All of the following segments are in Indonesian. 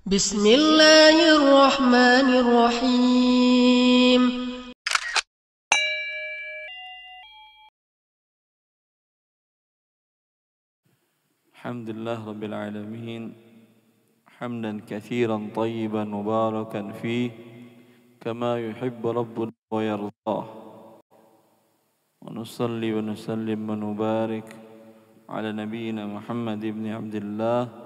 بسم الله الرحمن الرحيم الحمد لله رب العالمين حمدا كثيرا طيبا مباركا فيه كما يحب ربنا ويرضاه ونصلي ونسلم ونبارك على نبينا محمد بن عبد الله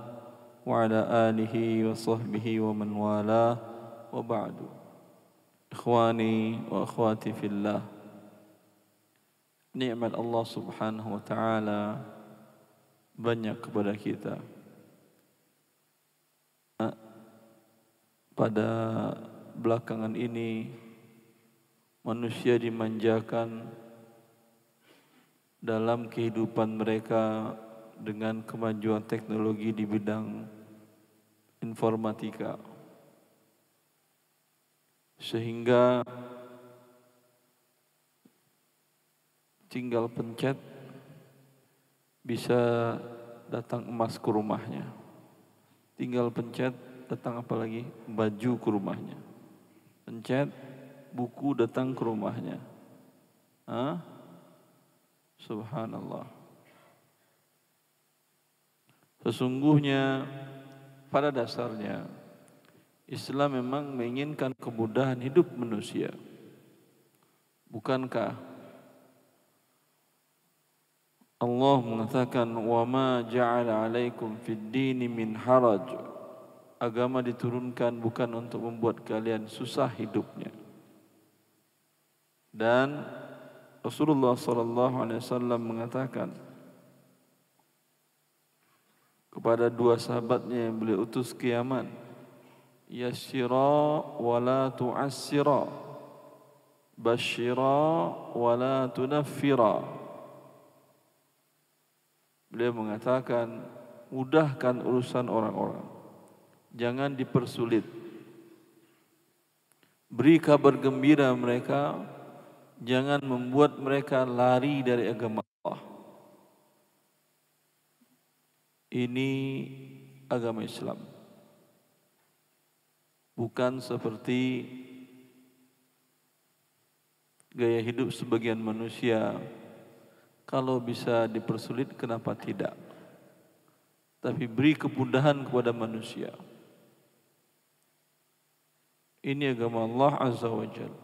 وعلى آله وصحبه ومن والاه وبعد إخواني وأخواتي في الله nikmat Allah subhanahu wa ta'ala banyak kepada kita. Pada belakangan ini manusia dimanjakan dalam kehidupan mereka dengan kemajuan teknologi di bidang informatika, sehingga tinggal pencet bisa datang emas ke rumahnya. Tinggal pencet datang apa lagi? Baju ke rumahnya. Pencet buku datang ke rumahnya. Subhanallah. Sesungguhnya pada dasarnya Islam memang menginginkan kemudahan hidup manusia. Bukankah Allah mengatakan wa ma ja'ala 'alaikum fid dini min haraj. Agama diturunkan bukan untuk membuat kalian susah hidupnya. Dan Rasulullah sallallahu alaihi wasallam mengatakan kepada dua sahabatnya yang beliau utus ke Yaman, yassira wa la tu'assira, basyira wa la tunaffira. Beliau mengatakan, mudahkan urusan orang-orang, jangan dipersulit. Beri kabar gembira mereka, jangan membuat mereka lari dari agama Allah. Ini agama Islam. Bukan seperti gaya hidup sebagian manusia. Kalau bisa dipersulit, kenapa tidak? Tapi beri kemudahan kepada manusia. Ini agama Allah Azza wa Jalla.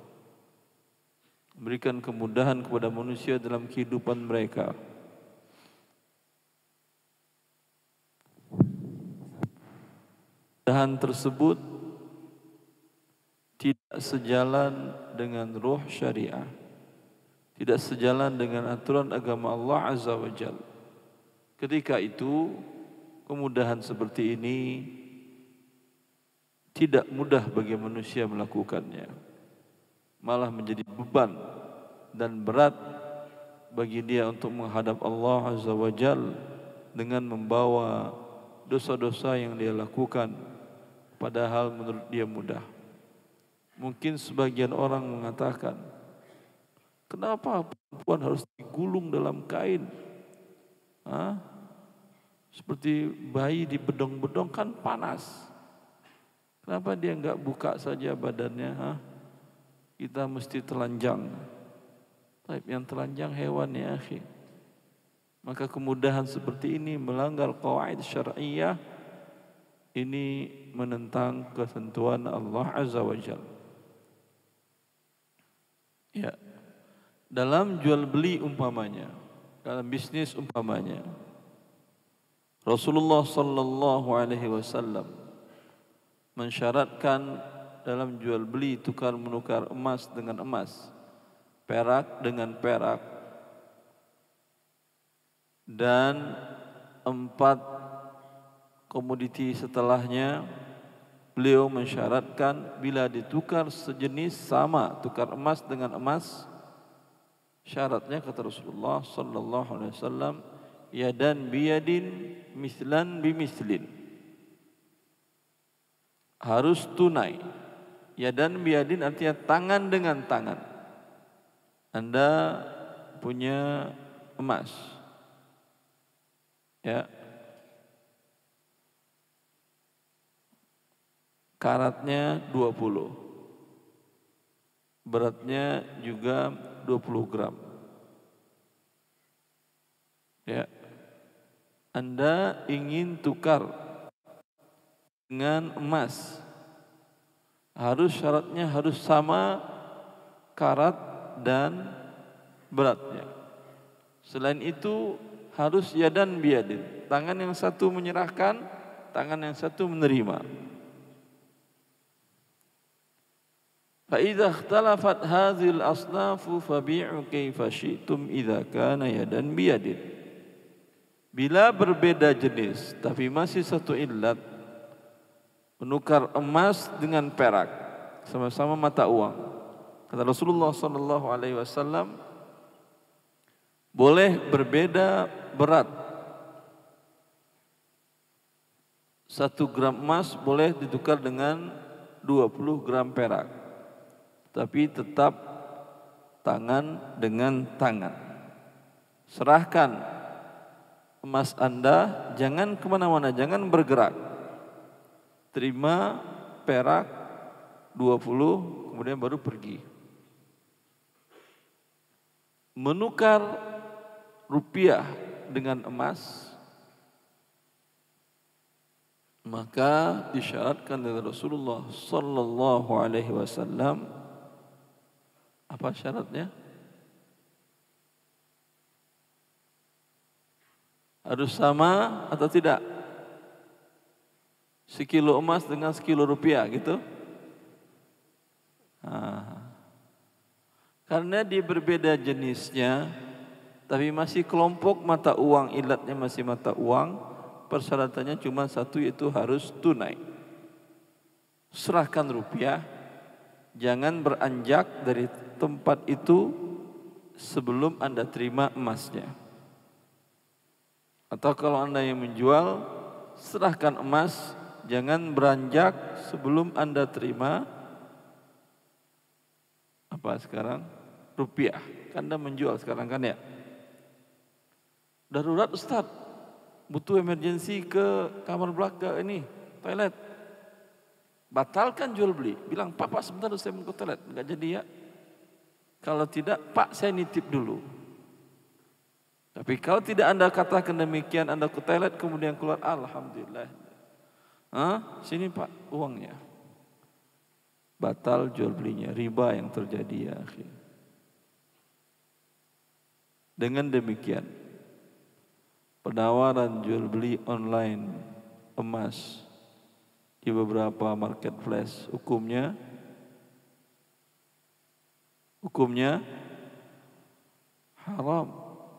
Berikan kemudahan kepada manusia dalam kehidupan mereka. Kemudahan tersebut tidak sejalan dengan ruh syariah. Tidak sejalan dengan aturan agama Allah Azza wa Jalla. Ketika itu, kemudahan seperti ini tidak mudah bagi manusia melakukannya. Malah menjadi beban dan berat bagi dia untuk menghadap Allah Azza wa Jalla dengan membawa dosa-dosa yang dia lakukan, padahal menurut dia mudah. Mungkin sebagian orang mengatakan, kenapa perempuan harus digulung dalam kain? Seperti bayi di bedong-bedong, kan panas. Kenapa dia enggak buka saja badannya? Kita mesti telanjang. Tapi yang telanjang hewan ya akhi. Maka kemudahan seperti ini melanggar qawaid syar'iyyah. Ini menentang ketentuan Allah Azza wa Jalla. Ya. Dalam jual beli umpamanya, dalam bisnis umpamanya, Rasulullah sallallahu alaihi wasallam mensyaratkan dalam jual beli tukar menukar emas dengan emas, perak dengan perak, dan 4 komoditi setelahnya. Beliau mensyaratkan bila ditukar sejenis sama, tukar emas dengan emas, syaratnya kata Rasulullah sallallahu alaihi wasallam, yadan biyadin mislan bimislin. Harus tunai. Yadan biyadin artinya tangan dengan tangan. Anda punya emas, ya, karatnya 20. Beratnya juga 20 gram. Ya. Anda ingin tukar dengan emas, syaratnya harus sama karat dan beratnya. Selain itu harus yadan biyadin, tangan yang satu menyerahkan, tangan yang satu menerima. Fa idza ikhtalafat hadhil asnafu fabi'u kaifa syi'tum idza kana yadan biyadin. Bila berbeda jenis tapi masih satu illat, menukar emas dengan perak, sama-sama mata uang. Kata Rasulullah sallallahu alaihi wasallam, boleh berbeda berat. 1 gram emas boleh ditukar dengan 20 gram perak, tapi tetap tangan dengan tangan. Serahkan emas Anda, jangan kemana-mana, jangan bergerak. Terima perak 20, kemudian baru pergi. Menukar rupiah dengan emas, maka disyaratkan oleh Rasulullah sallallahu alaihi wasallam. Apa syaratnya? Harus sama atau tidak? Sekilo emas dengan sekilo rupiah gitu. Karena dia berbeda jenisnya, tapi masih kelompok mata uang, ilatnya masih mata uang, persyaratannya cuma satu, yaitu harus tunai. Serahkan rupiah, jangan beranjak dari tempat itu sebelum Anda terima emasnya. Atau kalau Anda yang menjual, serahkan emas, jangan beranjak sebelum Anda terima apa sekarang? Rupiah. Kan Anda menjual sekarang kan ya? Darurat Ustaz, butuh emergensi ke kamar belakang ini, toilet. Batalkan jual beli. Bilang, Pak sebentar saya mau ke toilet. Enggak jadi ya. Kalau tidak, Pak saya nitip dulu. Tapi kalau tidak Anda katakan demikian, Anda ke toilet kemudian keluar, alhamdulillah. Sini Pak uangnya. Batal jual belinya, riba yang terjadi ya akhi. Dengan demikian, penawaran jual beli online emas di beberapa marketplace hukumnya haram.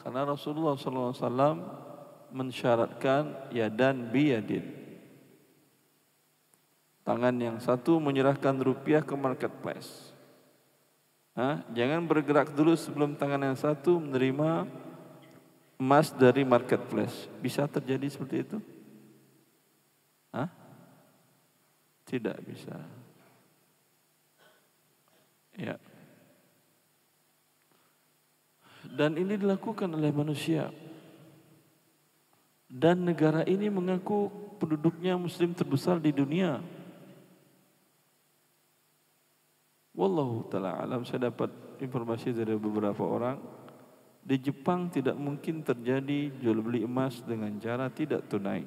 Karena Rasulullah SAW mensyaratkan yadan biyadin. Tangan yang satu menyerahkan rupiah ke marketplace. Jangan bergerak dulu sebelum tangan yang satu menerima emas dari marketplace. Bisa terjadi seperti itu? Tidak bisa. Ya. Dan ini dilakukan oleh manusia. Dan negara ini mengaku penduduknya muslim terbesar di dunia. Wallahu ta'ala alam, saya dapat informasi dari beberapa orang. Di Jepang tidak mungkin terjadi jual beli emas dengan cara tidak tunai.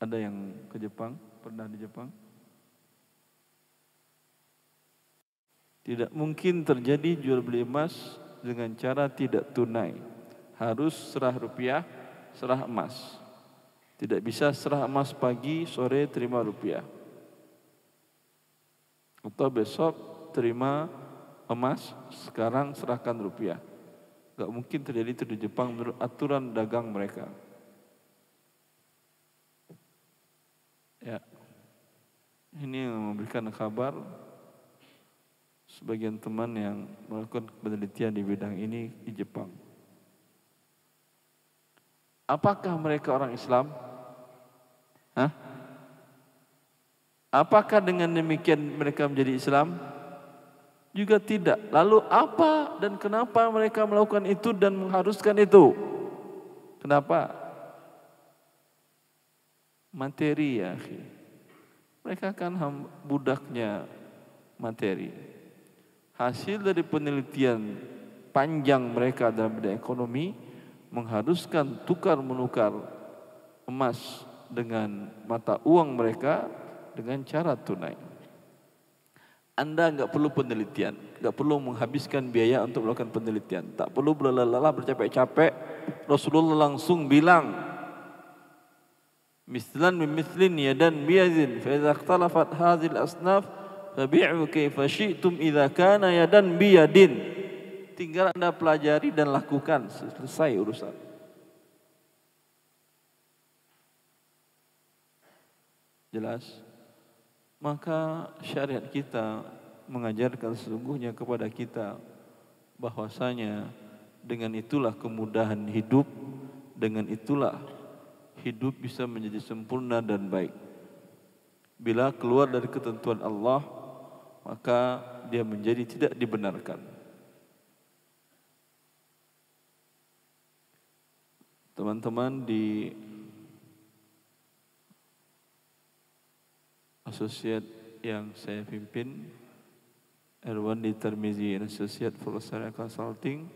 Ada yang ke Jepang? Pernah di Jepang? Tidak mungkin terjadi jual beli emas dengan cara tidak tunai. Harus serah rupiah, serah emas. Tidak bisa serah emas pagi, sore terima rupiah. Atau besok terima emas, sekarang serahkan rupiah. Gak mungkin terjadi itu di Jepang menurut aturan dagang mereka. Ya, ini yang memberikan kabar. Sebagian teman yang melakukan penelitian di bidang ini di Jepang. Apakah mereka orang Islam? Apakah dengan demikian mereka menjadi Islam? Juga tidak. Lalu apa dan kenapa mereka melakukan itu dan mengharuskan itu? Kenapa? Materi ya akhi. Mereka kan budaknya materi. Hasil dari penelitian panjang mereka dalam bidang ekonomi mengharuskan tukar menukar emas dengan mata uang mereka dengan cara tunai. Anda enggak perlu penelitian, enggak perlu menghabiskan biaya untuk melakukan penelitian, tak perlu berlelah-lelah bercapek-capek. Rasulullah langsung bilang, mislan min mislin yadan biyadin fa idza ikhtalafat hadhil asnaf fabi'u kaifa syi'tum idza kana yadan biyadin. Tinggal Anda pelajari dan lakukan, selesai urusan. Jelas? Maka syariat kita mengajarkan sesungguhnya kepada kita bahwasanya dengan itulah kemudahan hidup, dengan itulah hidup bisa menjadi sempurna dan baik. Bila keluar dari ketentuan Allah, maka dia menjadi tidak dibenarkan. Teman-teman di asosiat yang saya pimpin, Erwandi Tarmizi Associate for Syariah Consulting,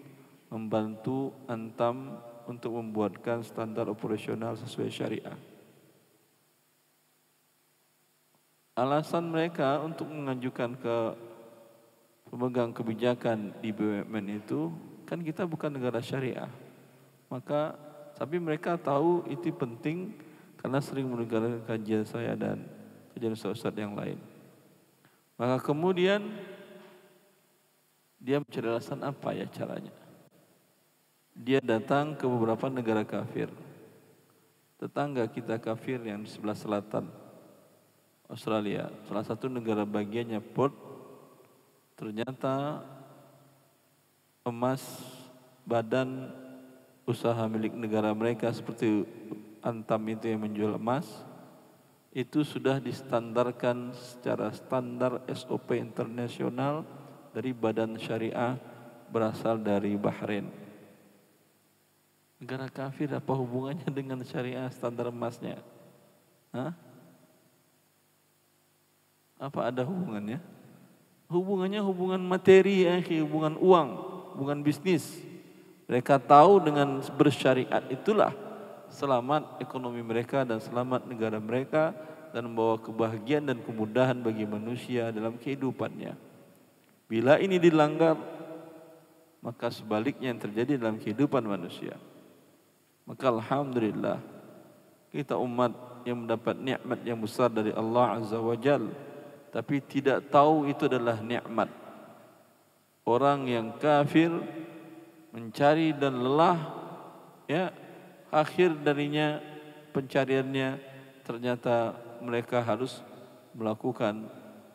membantu Antam untuk membuatkan standar operasional sesuai syariah. Alasan mereka untuk mengajukan ke pemegang kebijakan di BUMN itu, kan kita bukan negara syariah. Maka, tapi mereka tahu itu penting karena sering mendengarkan kajian saya dan kajian ustaz yang lain. Maka kemudian dia mencari alasan apa ya caranya. Dia datang ke beberapa negara kafir. Tetangga kita kafir yang di sebelah selatan Australia, salah satu negara bagiannya Perth, ternyata emas badan usaha milik negara mereka seperti Antam itu yang menjual emas, itu sudah distandarkan secara standar SOP internasional dari badan syariah berasal dari Bahrain. Negara kafir apa hubungannya dengan syariah standar emasnya? Hah? Apa ada hubungannya? Hubungannya hubungan materi, hubungan uang, hubungan bisnis. Mereka tahu dengan bersyariat itulah selamat ekonomi mereka dan selamat negara mereka dan membawa kebahagiaan dan kemudahan bagi manusia dalam kehidupannya. Bila ini dilanggar, maka sebaliknya yang terjadi dalam kehidupan manusia. Maka alhamdulillah kita umat yang mendapat nikmat yang besar dari Allah Azza wa Jalla, tapi tidak tahu itu adalah nikmat. Orang yang kafir mencari dan lelah, ya, akhir darinya pencariannya ternyata mereka harus melakukan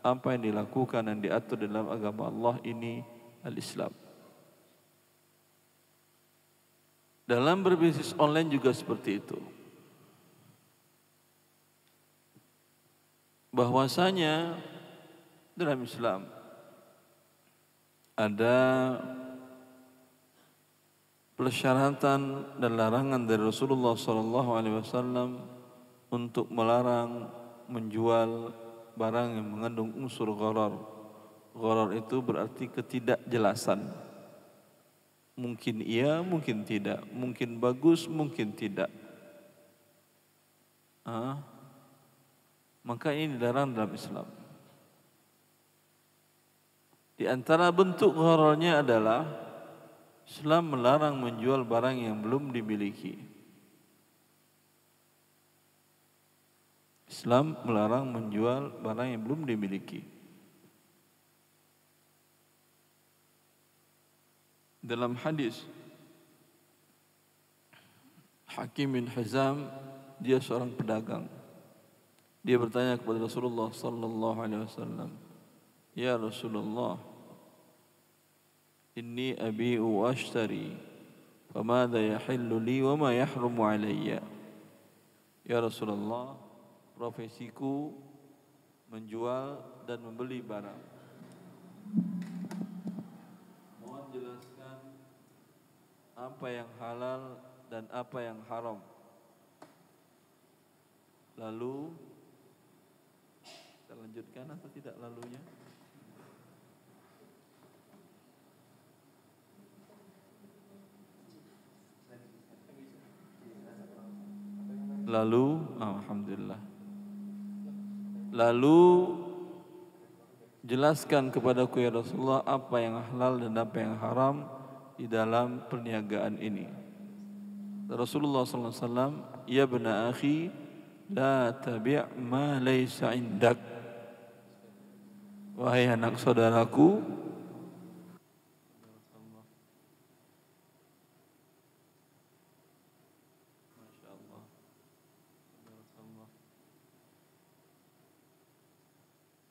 apa yang dilakukan dan diatur dalam agama Allah ini, al-Islam. Dalam berbisnis online juga seperti itu. Bahwasanya dalam Islam ada persyaratan dan larangan dari Rasulullah SAW untuk melarang menjual barang yang mengandung unsur gharar. Gharar itu berarti ketidakjelasan. Mungkin iya, mungkin tidak. Mungkin bagus, mungkin tidak. Maka ini dilarang dalam Islam. Di antara bentuk ghararnya adalah Islam melarang menjual barang yang belum dimiliki. Islam melarang menjual barang yang belum dimiliki. Dalam hadis Hakim bin Hizam, dia seorang pedagang. Dia bertanya kepada Rasulullah sallallahu alaihi wasallam, "Ya Rasulullah, inni abi'u wa ashtari, famadha yahillu li wa ma yahrumu alayya?" Ya Rasulullah, profesiku menjual dan membeli barang. Mohon jelaskan apa yang halal dan apa yang haram. Lalu dilanjutkan atau tidak lalunya? Lalu, alhamdulillah. Lalu jelaskan kepadaku ya Rasulullah apa yang halal dan apa yang haram di dalam perniagaan ini. Rasulullah sallallahu alaihi wasallam, ya bena akhi, la tabi' ma laysa indak. Wahai anak saudaraku,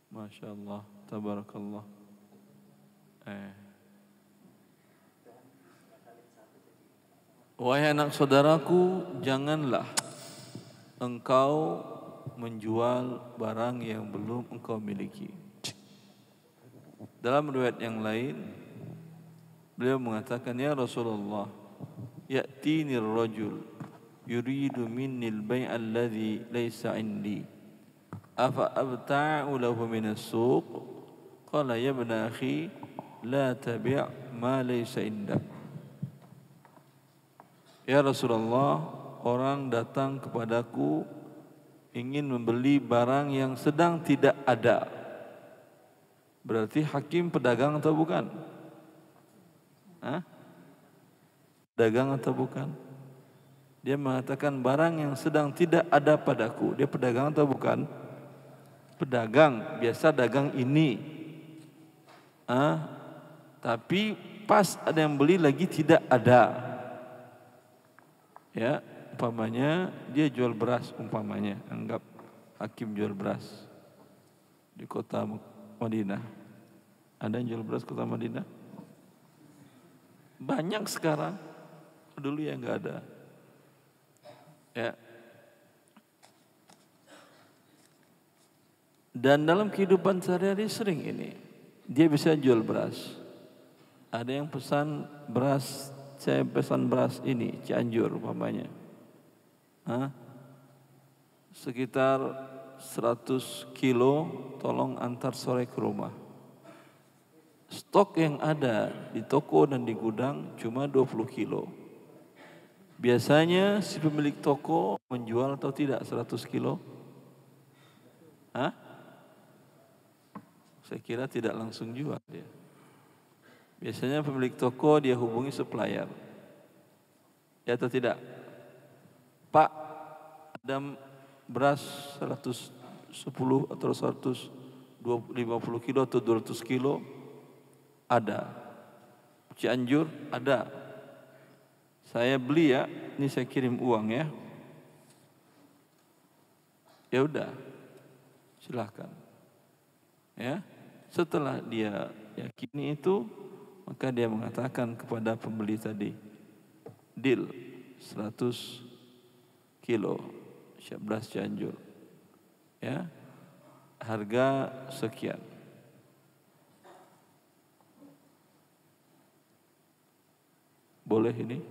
Masya Allah, tabarakallah. Wahai anak saudaraku, janganlah engkau menjual barang yang belum engkau miliki. Dalam riwayat yang lain, beliau mengatakan, ya Rasulullah, ya'tini ar-rajul yuridu minni al-bay' alladhi laysa 'indi. Afa abta'u lahu min as-suq? Qala ya ibna akhi, la tabi' ma laysa indak. Ya Rasulullah, orang datang kepadaku ingin membeli barang yang sedang tidak ada. Berarti hakim pedagang atau bukan? Pedagang atau bukan? Dia mengatakan barang yang sedang tidak ada padaku. Dia pedagang atau bukan? Pedagang, biasa dagang ini. Tapi pas ada yang beli lagi tidak ada. Ya, umpamanya dia jual beras, umpamanya anggap hakim jual beras di kota Madinah. Ada yang jual beras kota Madinah? Banyak sekarang. Dulu ya enggak ada. Ya. Dan dalam kehidupan sehari-hari sering ini. Dia bisa jual beras. Ada yang pesan beras, saya pesan beras ini, Cianjur umpamanya. Sekitar 100 kilo, tolong antar sore ke rumah. Stok yang ada di toko dan di gudang cuma 20 kilo. Biasanya si pemilik toko menjual atau tidak 100 kilo? Saya kira tidak langsung jual dia. Biasanya pemilik toko dia hubungi supplier. Ya atau tidak? Pak, ada beras 110 atau 150 kilo atau 200 kilo? Ada. Cianjur? Ada. Saya beli ya, ini saya kirim uang ya. Ya udah, silahkan. Ya, setelah dia yakini itu, maka dia mengatakan kepada pembeli tadi, deal 100 kilo beras Cianjur, ya, harga sekian. Boleh ini?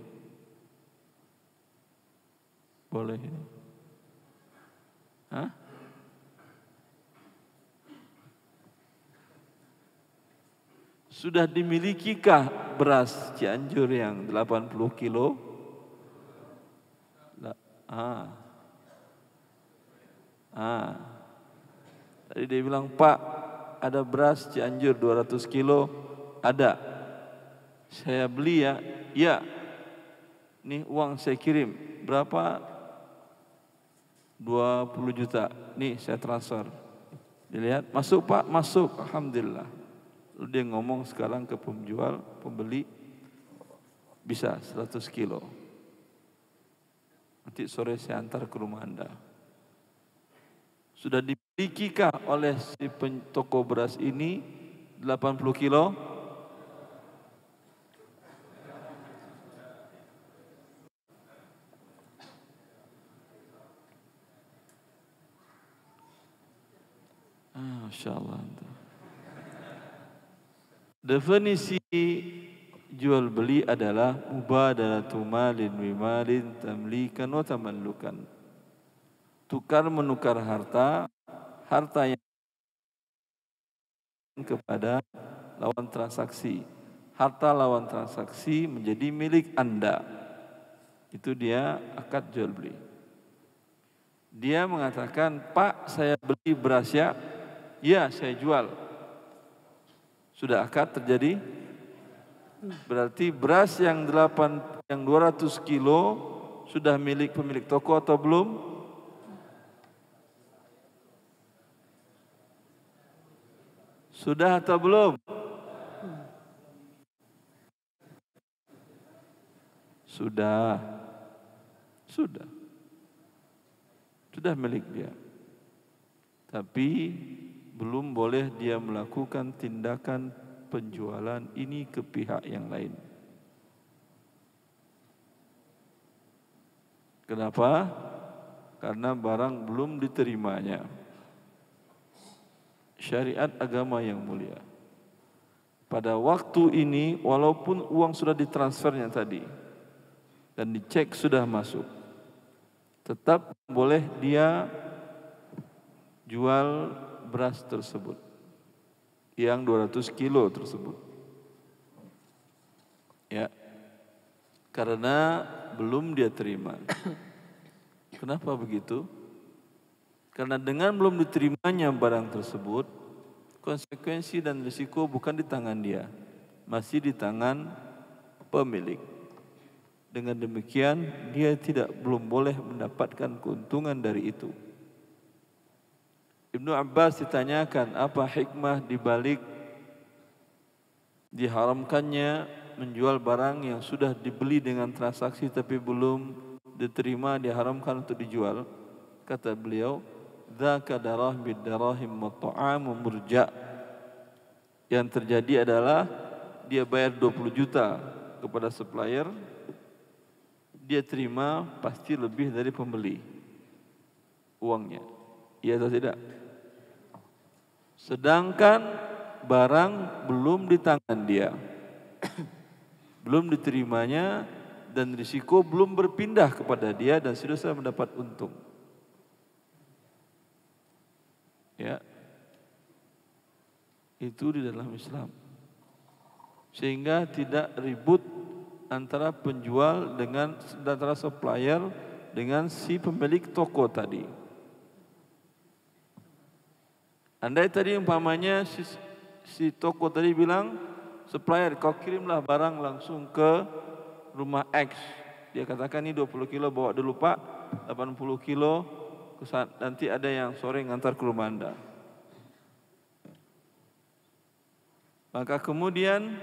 Boleh ini? Sudah dimilikikah beras Cianjur yang 80 kilo? Tadi dia bilang, Pak, ada beras Cianjur 200 kilo? Ada. Saya beli ya? Ya. Nih uang saya kirim. Berapa? 20 juta. Nih saya transfer. Dilihat, masuk Pak, masuk. Alhamdulillah. Lalu dia ngomong sekarang ke penjual, pembeli, bisa 100 kilo. Nanti sore saya antar ke rumah Anda. Sudah dimilikikah oleh si toko beras ini 80 kilo? Masya Allah. Definisi jual beli adalah mubadalatu malin bimalin tamlikan wa tamallukan. Tukar menukar harta, harta yang kepada lawan transaksi. Harta lawan transaksi menjadi milik Anda. Itu dia akad jual beli. Dia mengatakan, Pak, saya beli beras ya. Ya, saya jual. Sudah akad terjadi. Berarti beras yang 200 kilo sudah milik pemilik toko atau belum? Sudah atau belum? Sudah. Sudah milik dia. Tapi belum boleh dia melakukan tindakan penjualan ini ke pihak yang lain. Kenapa? Karena barang belum diterimanya. Syariat agama yang mulia. Pada waktu ini, walaupun uang sudah ditransfernya tadi dan dicek sudah masuk, tetap boleh dia jual beras tersebut yang 200 kilo tersebut. Ya. Karena belum dia terima. Kenapa begitu? Karena dengan belum diterimanya barang tersebut, konsekuensi dan risiko bukan di tangan dia, masih di tangan pemilik. Dengan demikian, dia belum boleh mendapatkan keuntungan dari itu. Ibnu Abbas ditanyakan, apa hikmah dibalik diharamkannya menjual barang yang sudah dibeli dengan transaksi tapi belum diterima, diharamkan untuk dijual? Kata beliau, dzaka darahim bidarahim wa ta'amu murja. Yang terjadi adalah dia bayar 20 juta kepada supplier, dia terima pasti lebih dari pembeli uangnya. Iya atau tidak? Sedangkan barang belum di tangan dia, belum diterimanya, dan risiko belum berpindah kepada dia dan sudah mendapat untung. Ya, itu di dalam Islam. Sehingga tidak ribut antara penjual antara supplier dengan si pemilik toko tadi. Andai tadi umpamanya si toko tadi bilang, supplier kau kirimlah barang langsung ke rumah X. Dia katakan ini 20 kilo bawa dulu Pak, 80 kilo nanti ada yang sore ngantar ke rumah Anda. Maka kemudian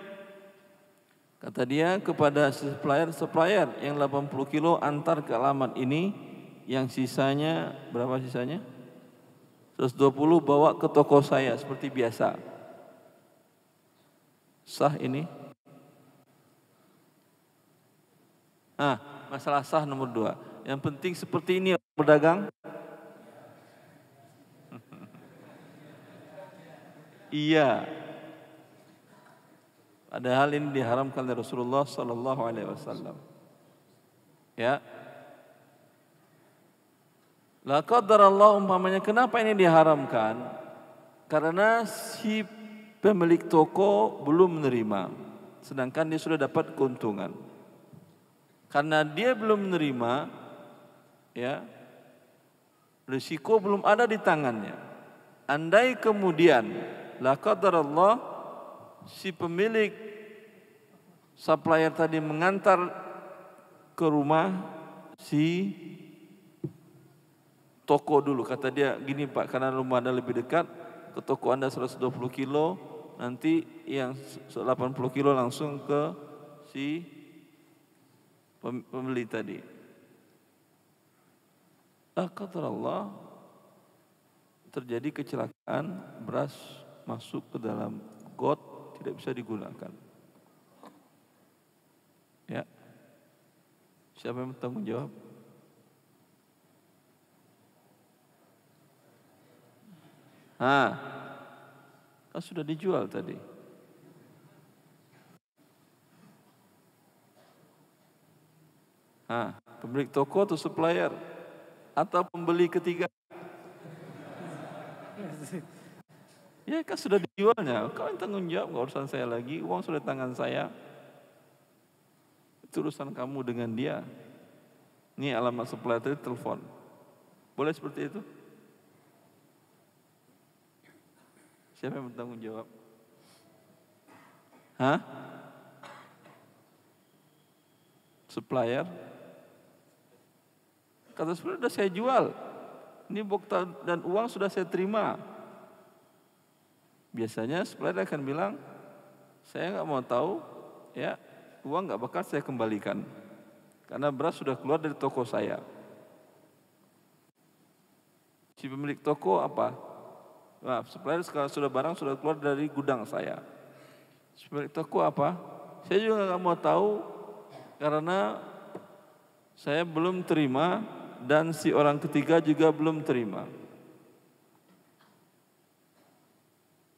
kata dia kepada supplier yang 80 kilo antar ke alamat ini, yang sisanya berapa sisanya? 120 bawa ke toko saya seperti biasa. Sah ini? Masalah sah nomor 2. Yang penting seperti ini berdagang. Iya. Padahal ini diharamkan oleh Rasulullah sallallahu alaihi wasallam. Ya. La qadarallah, umpamanya kenapa ini diharamkan? Karena si pemilik toko belum menerima, sedangkan dia sudah dapat keuntungan. Karena dia belum menerima, ya, risiko belum ada di tangannya. Andai kemudian la qadarallah si pemilik supplier tadi mengantar ke rumah si toko dulu, kata dia gini Pak, karena rumah Anda lebih dekat, ke toko Anda 120 kilo, nanti yang 80 kilo langsung ke si pembeli tadi. Kata Allah, terjadi kecelakaan, beras masuk ke dalam got, tidak bisa digunakan. Ya, siapa yang bertanggung jawab? Kan sudah dijual tadi. Pemilik toko atau supplier atau pembeli ketiga? Ya kan sudah dijualnya, kau yang tanggung jawab, nggak urusan saya lagi, uang sudah di tangan saya. Itu urusan kamu dengan dia. Ini alamat supplier tadi, telepon. Boleh seperti itu? Siapa yang bertanggung jawab? Hah? Supplier? Kata supplier sudah saya jual. Ini bukti dan uang sudah saya terima. Biasanya supplier akan bilang, saya nggak mau tahu, ya uang nggak bakal saya kembalikan, karena beras sudah keluar dari toko saya. Si pemilik toko apa? Maaf, supplier kalau sudah barang sudah keluar dari gudang saya. Si pemilik toko apa? Saya juga nggak mau tahu, karena saya belum terima dan si orang ketiga juga belum terima.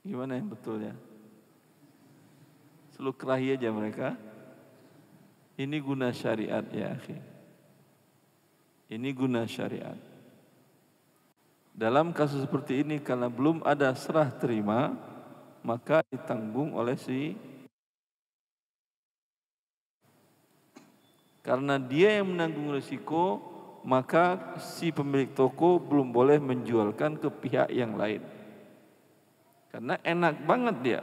Gimana yang betulnya? Selalu kerahi aja mereka. Ini guna syariat ya akhi. Ini guna syariat. Dalam kasus seperti ini karena belum ada serah terima, maka ditanggung oleh karena dia yang menanggung risiko, maka si pemilik toko belum boleh menjualkan ke pihak yang lain. Karena enak banget dia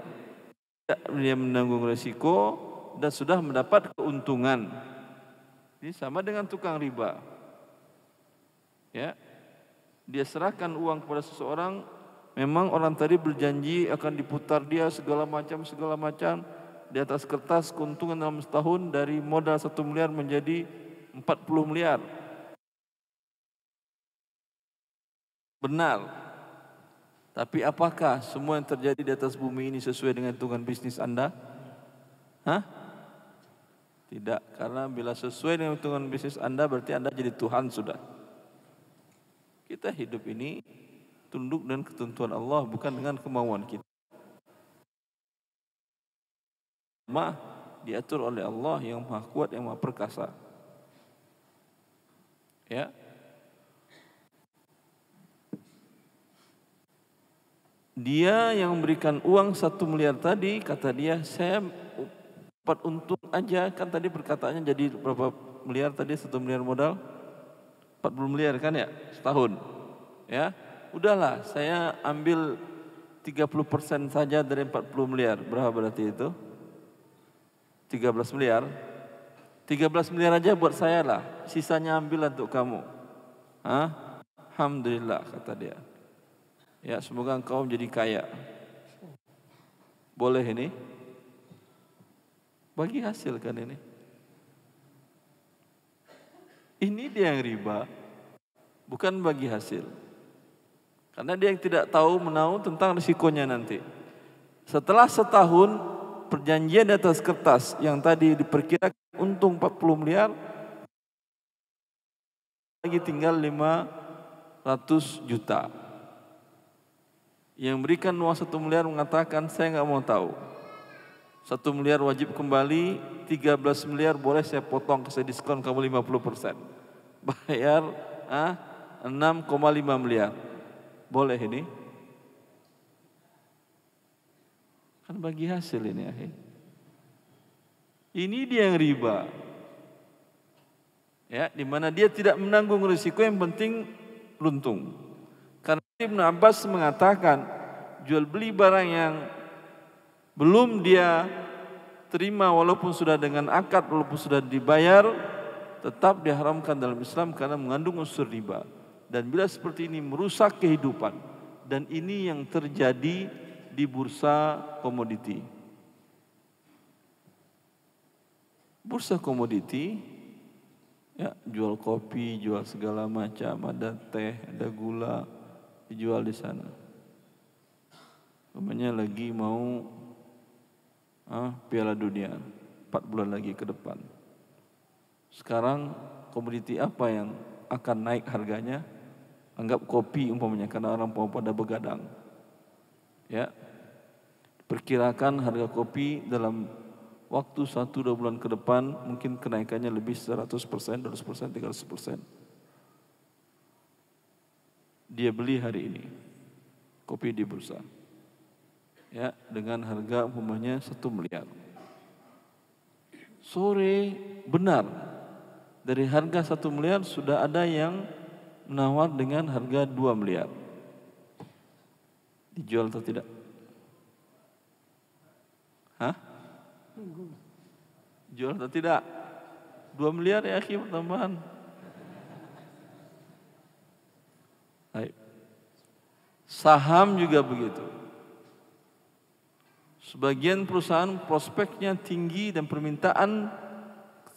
menanggung risiko dan sudah mendapat keuntungan. Ini sama dengan tukang riba. Ya, dia serahkan uang kepada seseorang. Memang orang tadi berjanji akan diputar dia segala macam di atas kertas, keuntungan dalam setahun dari modal 1 miliar menjadi 40 miliar. Benar. Tapi apakah semua yang terjadi di atas bumi ini sesuai dengan hitungan bisnis Anda? Hah? Tidak, karena bila sesuai dengan hitungan bisnis Anda berarti Anda jadi Tuhan sudah. Kita hidup ini tunduk dengan ketentuan Allah, bukan dengan kemauan kita. Diatur oleh Allah yang Maha Kuat, yang Maha Perkasa. Ya. Dia yang memberikan uang 1 miliar tadi, kata dia, saya dapat untung aja, kan tadi perkataannya jadi berapa miliar tadi, 1 miliar modal? 40 miliar kan ya, setahun. Ya, udahlah, saya ambil 30% saja dari 40 miliar. Berapa berarti itu? 13 miliar. 13 miliar aja buat saya lah, sisanya ambil untuk kamu. Hah? Alhamdulillah, kata dia. Ya, semoga engkau menjadi kaya. Boleh ini? Bagi hasil kan ini? Ini dia yang riba, bukan bagi hasil. Karena dia yang tidak tahu menahu tentang risikonya nanti. Setelah setahun perjanjian di atas kertas yang tadi diperkirakan untung 40 miliar, lagi tinggal 500 juta. Yang berikan uang 1 miliar mengatakan saya nggak mau tahu. 1 miliar wajib kembali, 13 miliar boleh saya potong, saya diskon kamu 50%. Bayar 6,5 miliar. Boleh ini? Kan bagi hasil ini akhir. Ini dia yang riba. Ya, di mana dia tidak menanggung risiko, yang penting untung. Karena Ibnu Abbas mengatakan jual beli barang yang belum dia terima walaupun sudah dengan akad, walaupun sudah dibayar, tetap diharamkan dalam Islam karena mengandung unsur riba. Dan bila seperti ini merusak kehidupan, dan ini yang terjadi di bursa komoditi. Bursa komoditi, ya, jual kopi, jual segala macam, ada teh, ada gula, dijual di sana. Namanya lagi mau Piala Dunia 4 bulan lagi ke depan. Sekarang komoditi apa yang akan naik harganya? Anggap kopi umpamanya, karena orang pada begadang. Ya, perkirakan harga kopi dalam waktu 1-2 bulan ke depan mungkin kenaikannya lebih 100%, 200%, 300%. Dia beli hari ini kopi di bursa. ya, dengan harga umpamanya 1 miliar. Sore benar dari harga 1 miliar sudah ada yang menawar dengan harga 2 miliar. Dijual atau tidak? Hah? Jual atau tidak? 2 miliar ya akhi pertambahan. Baik. Saham juga begitu. Sebagian perusahaan prospeknya tinggi dan permintaan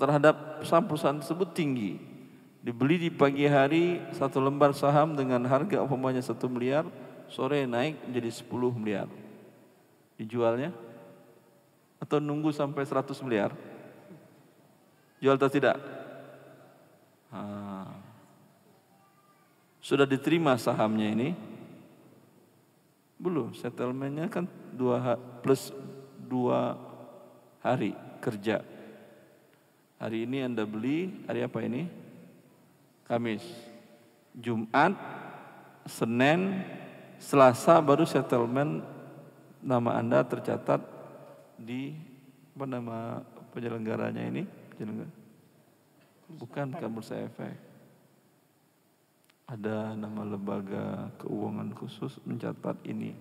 terhadap saham perusahaan tersebut tinggi. Dibeli di pagi hari 1 lembar saham dengan harga umpamanya 1 miliar, sore naik menjadi 10 miliar. Dijualnya? Atau nunggu sampai 100 miliar? Jual atau tidak? Sudah diterima sahamnya ini? Belum, settlementnya kan 2 hari kerja. Hari ini Anda beli, hari apa ini? Kamis. Jumat, Senin, Selasa baru settlement, nama Anda tercatat di apa nama penyelenggaranya ini? Bukan Bursa Efek. Ada nama lembaga keuangan khusus mencatat ini.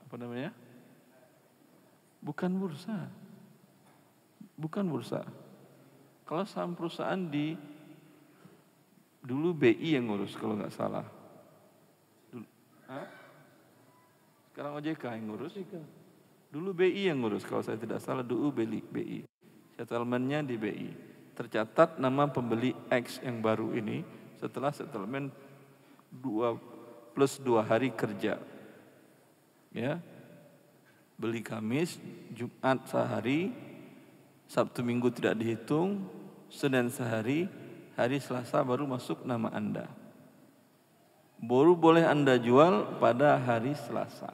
Apa namanya? Bukan bursa. Bukan bursa. Kalau saham perusahaan dulu BI yang ngurus kalau nggak salah. Sekarang OJK yang ngurus. Dulu BI yang ngurus kalau saya tidak salah, dulu BI. Settlementnya di BI. Tercatat nama pembeli X yang baru ini setelah settlement 2+2 hari kerja. Ya. Beli Kamis, Jumat sehari, Sabtu Minggu tidak dihitung, Senin sehari, hari Selasa baru masuk nama Anda. Baru boleh Anda jual pada hari Selasa.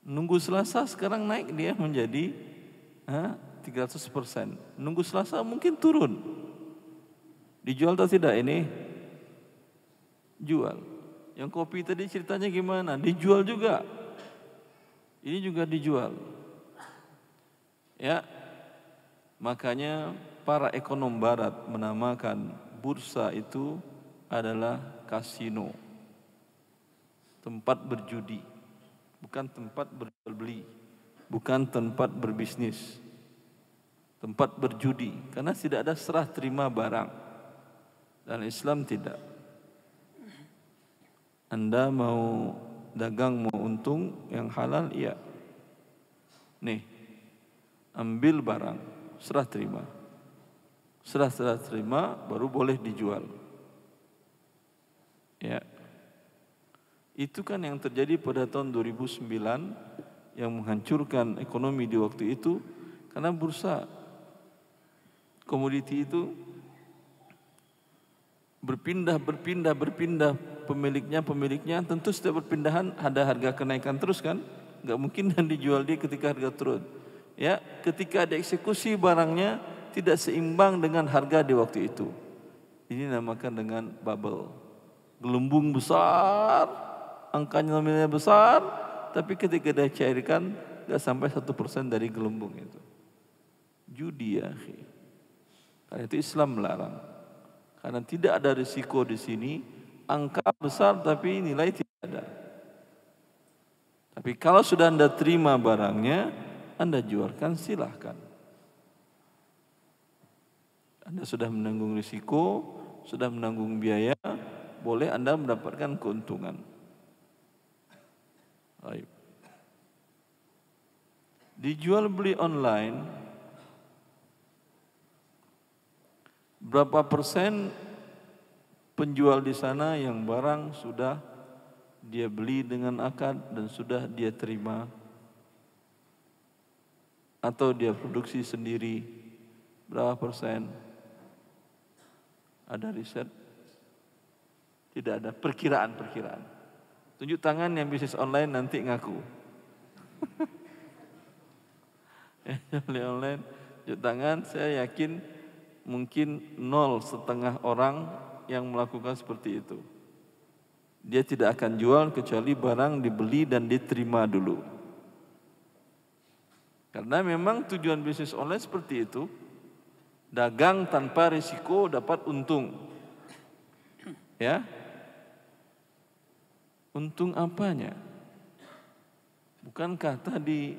Nunggu Selasa sekarang naik dia menjadi 300%. Nunggu Selasa mungkin turun. Dijual atau tidak ini? Jual. Yang kopi tadi ceritanya gimana? Dijual juga. Ini juga dijual. Ya. Makanya para ekonom barat menamakan bursa itu adalah kasino. Tempat berjudi. Bukan tempat berjual beli. Bukan tempat berbisnis. Tempat berjudi. Karena tidak ada serah terima barang. Dan Islam tidak. Anda mau dagang, mau untung, yang halal, iya. Nih, ambil barang, serah terima. Serah terima, baru boleh dijual. Ya. Itu kan yang terjadi pada tahun 2009, yang menghancurkan ekonomi di waktu itu, karena bursa komoditi itu berpindah pemiliknya tentu setiap perpindahan ada harga kenaikan terus kan, nggak mungkin dan dijual dia ketika harga turun. Ya, ketika ada eksekusi barangnya tidak seimbang dengan harga di waktu itu. Ini namakan dengan bubble, gelembung besar, angkanya nominalnya besar, tapi ketika dicairkan nggak sampai 1% dari gelembung itu. Judi ya, karena itu Islam melarang. Karena tidak ada risiko di sini, angka besar tapi nilai tidak ada. Tapi kalau sudah Anda terima barangnya, Anda jualkan silahkan. Anda sudah menanggung risiko, sudah menanggung biaya, boleh Anda mendapatkan keuntungan. Baik. Dijual beli online, berapa persen penjual di sana yang barang sudah dia beli dengan akad dan sudah dia terima, atau dia produksi sendiri? Berapa persen? Ada riset? Tidak ada, perkiraan. Tunjuk tangan yang bisnis online nanti ngaku. Beli online, tunjuk tangan, saya yakin mungkin 0,5 orang yang melakukan seperti itu. Dia tidak akan jual kecuali barang dibeli dan diterima dulu. Karena memang tujuan bisnis online seperti itu. Dagang tanpa risiko dapat untung. Ya. Untung apanya? Bukankah tadi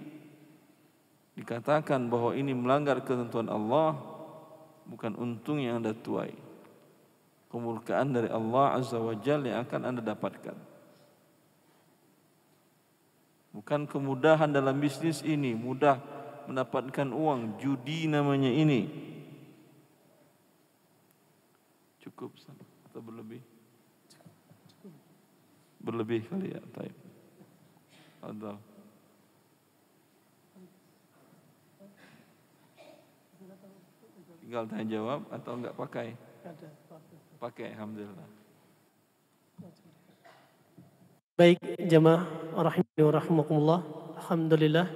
dikatakan bahwa ini melanggar ketentuan Allah? Bukan untung yang Anda tuai. Kemurkaan dari Allah Azza wa Jalla yang akan Anda dapatkan. Bukan kemudahan dalam bisnis ini, mudah mendapatkan uang, judi namanya ini. Cukup atau berlebih? Berlebih kali ya, taib. Ada. Tinggal tanya jawab atau enggak pakai? Pakai, alhamdulillah. Baik, jamaah rahimani wa rahimakumullah. Alhamdulillah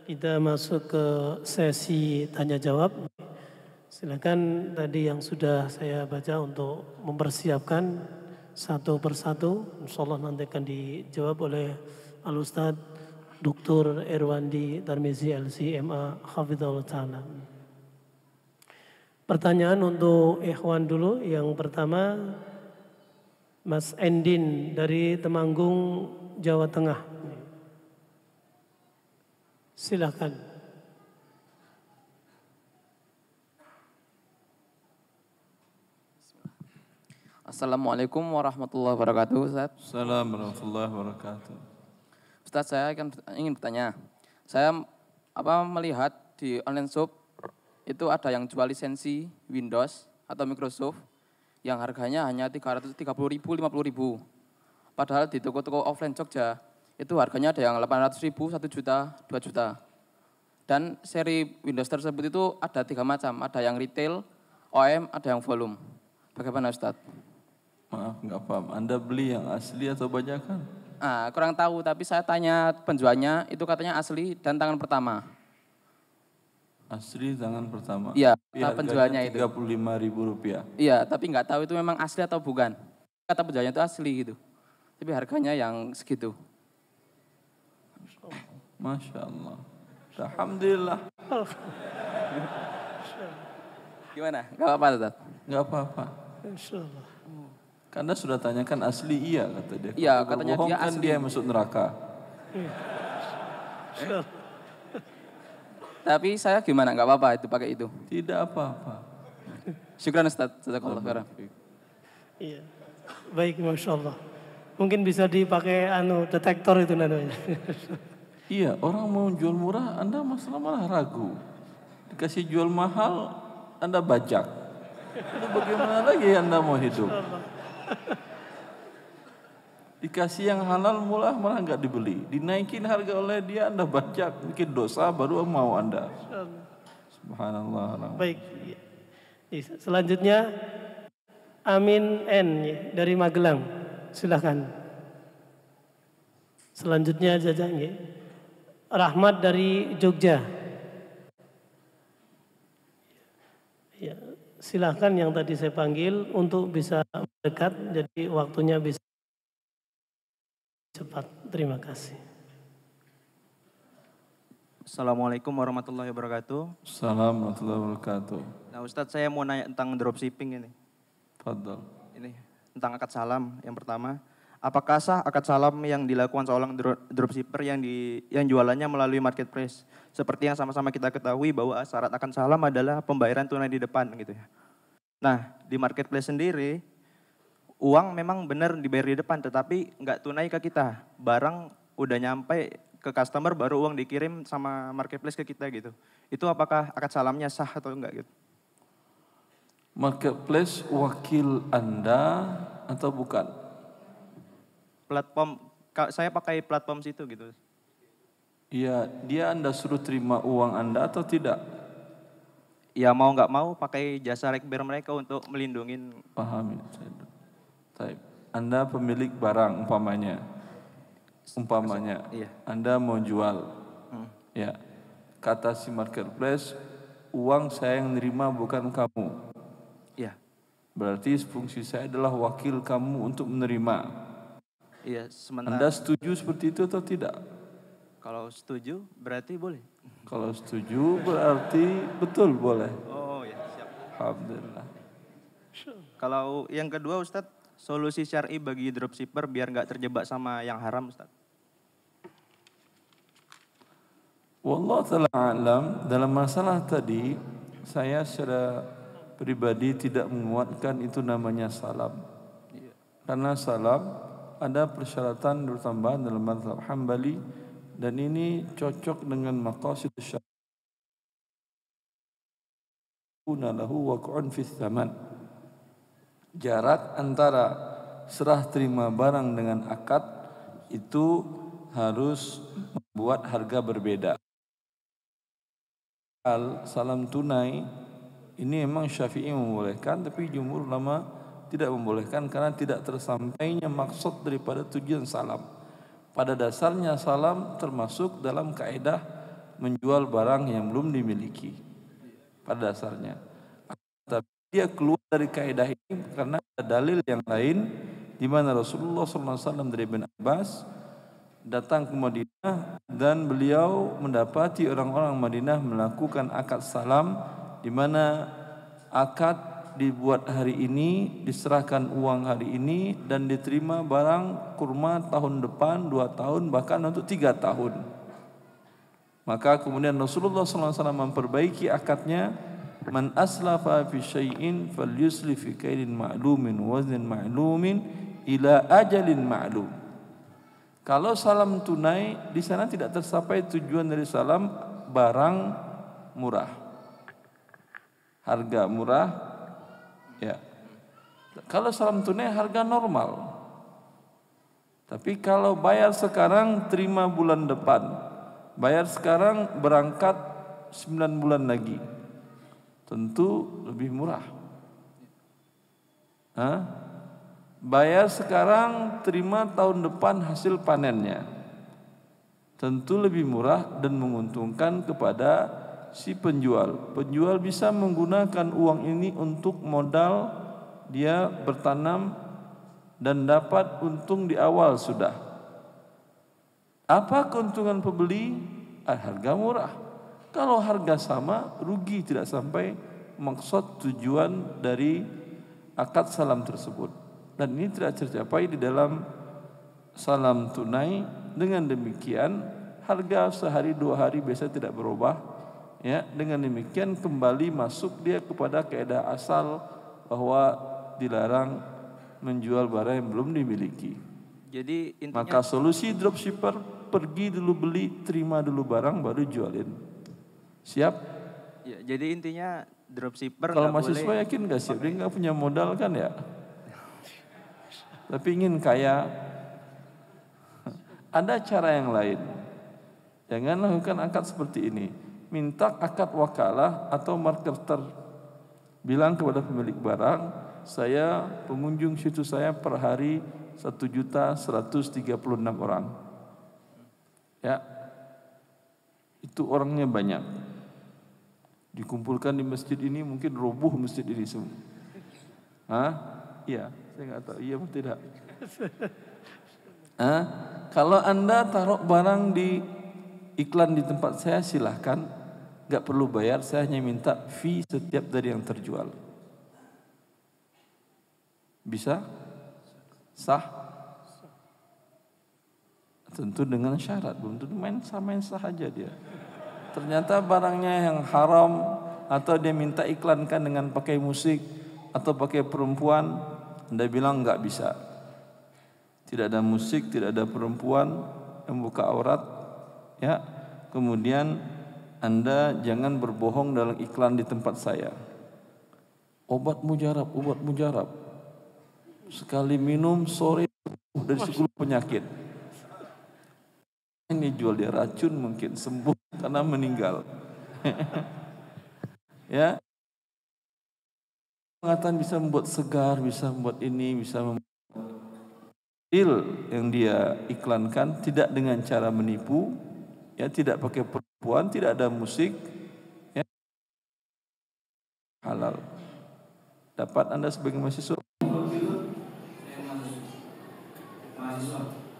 kita masuk ke sesi tanya jawab. Silakan tadi yang sudah saya baca untuk mempersiapkan satu persatu. Insyaallah nanti akan dijawab oleh Al-Ustaz Dr. Erwandi Tarmizi LC.MA Hafizahullah Ta'ala. Pertanyaan untuk ikhwan dulu. Yang pertama, Mas Endin dari Temanggung, Jawa Tengah. Silakan. Assalamualaikum warahmatullahi wabarakatuh, Ustaz. Assalamualaikum warahmatullahi wabarakatuh. Ustaz, saya ingin bertanya. Saya melihat di online shop itu ada yang jual lisensi Windows atau Microsoft yang harganya hanya 330.000, 50.000. Padahal di toko-toko offline Jogja itu harganya ada yang 800.000, 1 juta, 2 juta. Dan seri Windows tersebut itu ada 3 macam, ada yang retail, OEM, ada yang volume. Bagaimana Ustaz? Maaf, enggak paham. Anda beli yang asli atau bajakan? Kurang tahu, tapi saya tanya penjualnya, itu katanya asli dan tangan pertama. Asli tangan pertama? Iya, penjualnya itu. Rp35.000. Iya, tapi nggak tahu itu memang asli atau bukan. Kata penjualnya itu asli gitu. Tapi harganya yang segitu. Masya Allah. Alhamdulillah. Gimana? Gak apa-apa, Ustaz? Enggak apa-apa. Insyaallah. Karena sudah tanyakan asli iya kata dia. Iya, Kalau katanya bohong dia kan asli. dia masuk neraka. Tapi saya gimana? Gak apa-apa itu pakai itu. Tidak apa-apa. Syukran Ustaz. Jazakallah khairan. Iya. Baik, Masya Allah. Mungkin bisa dipakai detektor itu namanya. Iya, orang mau jual murah, Anda malah ragu. Dikasih jual mahal, Anda bajak. Itu bagaimana lagi Anda mau hidup? Dikasih yang halal malah nggak dibeli. Dinaikin harga oleh dia, Anda bajak. Bikin dosa baru mau Anda. Subhanallah. Baik. Selanjutnya Amin N dari Magelang. Silakan. Selanjutnya Jajang Rahmat dari Jogja. Ya, silakan yang tadi saya panggil untuk bisa mendekat, jadi waktunya bisa cepat. Terima kasih. Assalamualaikum warahmatullahi wabarakatuh. Assalamualaikum warahmatullahi wabarakatuh. Nah Ustadz, saya mau nanya tentang dropshipping ini. Fadal. Ini tentang akad salam yang pertama. Apakah sah akad salam yang dilakukan seorang dropshipper yang jualannya melalui marketplace? Seperti yang sama-sama kita ketahui bahwa syarat akad salam adalah pembayaran tunai di depan gitu ya. Nah di marketplace sendiri uang memang benar dibayar di depan, tetapi nggak tunai ke kita. Barang udah nyampe ke customer baru uang dikirim sama marketplace ke kita gitu. Itu apakah akad salamnya sah atau enggak gitu? Marketplace wakil Anda atau bukan? Platform, saya pakai platform situ gitu. Iya, dia Anda suruh terima uang Anda atau tidak? Ya mau nggak mau pakai jasa rekber mereka untuk melindungi. Paham ya, Taib. Anda pemilik barang umpamanya. Iya. Anda mau jual. Ya. Kata si marketplace, uang saya yang nerima bukan kamu. Iya. Berarti fungsi saya adalah wakil kamu untuk menerima. Iya, sementara Anda setuju seperti itu atau tidak? kalau setuju berarti boleh. Kalau setuju berarti betul boleh. Oh ya, siap. Alhamdulillah. Kalau yang kedua Ustadz, solusi syar'i bagi dropshipper biar nggak terjebak sama yang haram Ustadz. Wallahu ta'ala alam, dalam masalah tadi saya secara pribadi tidak menguatkan itu namanya salam. Karena salam ada persyaratan bertambahan dalam mazhab Hambali dan ini cocok dengan maqasid syar'una lahu waq'un fi tsaman. Jarak antara serah terima barang dengan akad itu harus membuat harga berbeda. Salam tunai ini memang Syafi'i membolehkan, tapi jumhur ulama tidak membolehkan karena tidak tersampainya maksud daripada tujuan salam. Pada dasarnya salam termasuk dalam kaidah menjual barang yang belum dimiliki. Pada dasarnya. Tapi dia keluar dari kaidah ini karena ada dalil yang lain di mana Rasulullah SAW dari Ibn Abbas datang ke Madinah dan beliau mendapati orang-orang Madinah melakukan akad salam di mana akad dibuat hari ini, diserahkan uang hari ini dan diterima barang kurma tahun depan 2 tahun bahkan untuk 3 tahun. Maka kemudian Rasulullah SAW memperbaiki akadnya, man aslafa fi syai'in falyusli fi kailin ma'lumin waznin ma'lumin ila ajalin ma'lum. Kalau salam tunai di sana tidak tercapai tujuan dari salam barang murah, harga murah, ya. Kalau salam tunai harga normal. Tapi kalau bayar sekarang terima bulan depan, bayar sekarang berangkat 9 bulan lagi, tentu lebih murah. Bayar sekarang, terima tahun depan hasil panennya. Tentu lebih murah dan menguntungkan kepada si penjual. Penjual bisa menggunakan uang ini untuk modal dia bertanam dan dapat untung di awal sudah. Apa keuntungan pembeli? Harga murah. Kalau harga sama, rugi tidak sampai maksud tujuan dari akad salam tersebut. Dan ini tidak tercapai di dalam salam tunai. Dengan demikian harga sehari 2 hari biasa tidak berubah, ya. Dengan demikian kembali masuk dia kepada kaidah asal bahwa dilarang menjual barang yang belum dimiliki. Jadi intinya Maka solusi dropshipper, pergi dulu beli, terima dulu barang baru jualin. Siap? ya, jadi intinya dropshipper Kalau nggak mahasiswa boleh. yakin gak siap? Dia gak punya modal kan ya, tapi ingin kaya. Ada cara yang lain. Jangan lakukan akad seperti ini. Minta akad wakalah atau marketer. Bilang kepada pemilik barang, saya pengunjung situs saya per hari 1.136 orang. Ya, itu orangnya banyak. Dikumpulkan di masjid ini mungkin roboh masjid ini semua. Iya, saya nggak tahu. Iya atau tidak? Kalau Anda taruh barang di iklan di tempat saya silahkan, nggak perlu bayar. Saya hanya minta fee setiap dari yang terjual. Bisa? Sah? Tentu dengan syarat, belum tentu main sah aja dia. Ternyata barangnya yang haram atau dia minta iklankan dengan pakai musik atau pakai perempuan, Anda bilang nggak bisa. Tidak ada musik, tidak ada perempuan yang buka aurat, ya. Kemudian Anda jangan berbohong dalam iklan di tempat saya. Obat mujarab. Sekali minum sore dari 10 penyakit. Ini jual dia racun mungkin sembuh karena meninggal. Ya. Mengatakan bisa membuat segar, bisa membuat ini, bisa membuat deal yang dia iklankan tidak dengan cara menipu, ya, tidak pakai perempuan, tidak ada musik, ya, halal. Dapat Anda sebagai mahasiswa?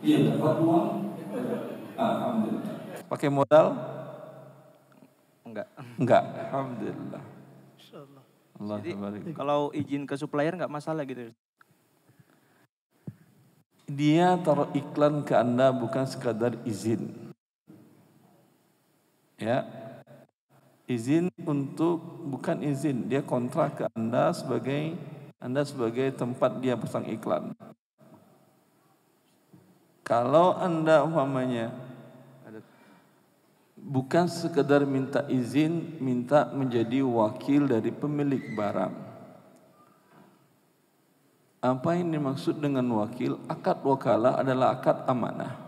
Iya, dapat uang. Alhamdulillah. Pakai modal? Enggak. Enggak. Alhamdulillah. Insyaallah. Allah Jadi barik. kalau izin ke supplier nggak masalah gitu. Dia taruh iklan ke Anda bukan sekadar izin. Ya. Izin untuk bukan izin, dia kontrak ke Anda sebagai tempat dia pasang iklan. Kalau Anda umpamanya bukan sekedar minta izin, minta menjadi wakil dari pemilik barang. Apa yang dimaksud dengan wakil? Akad wakalah adalah akad amanah.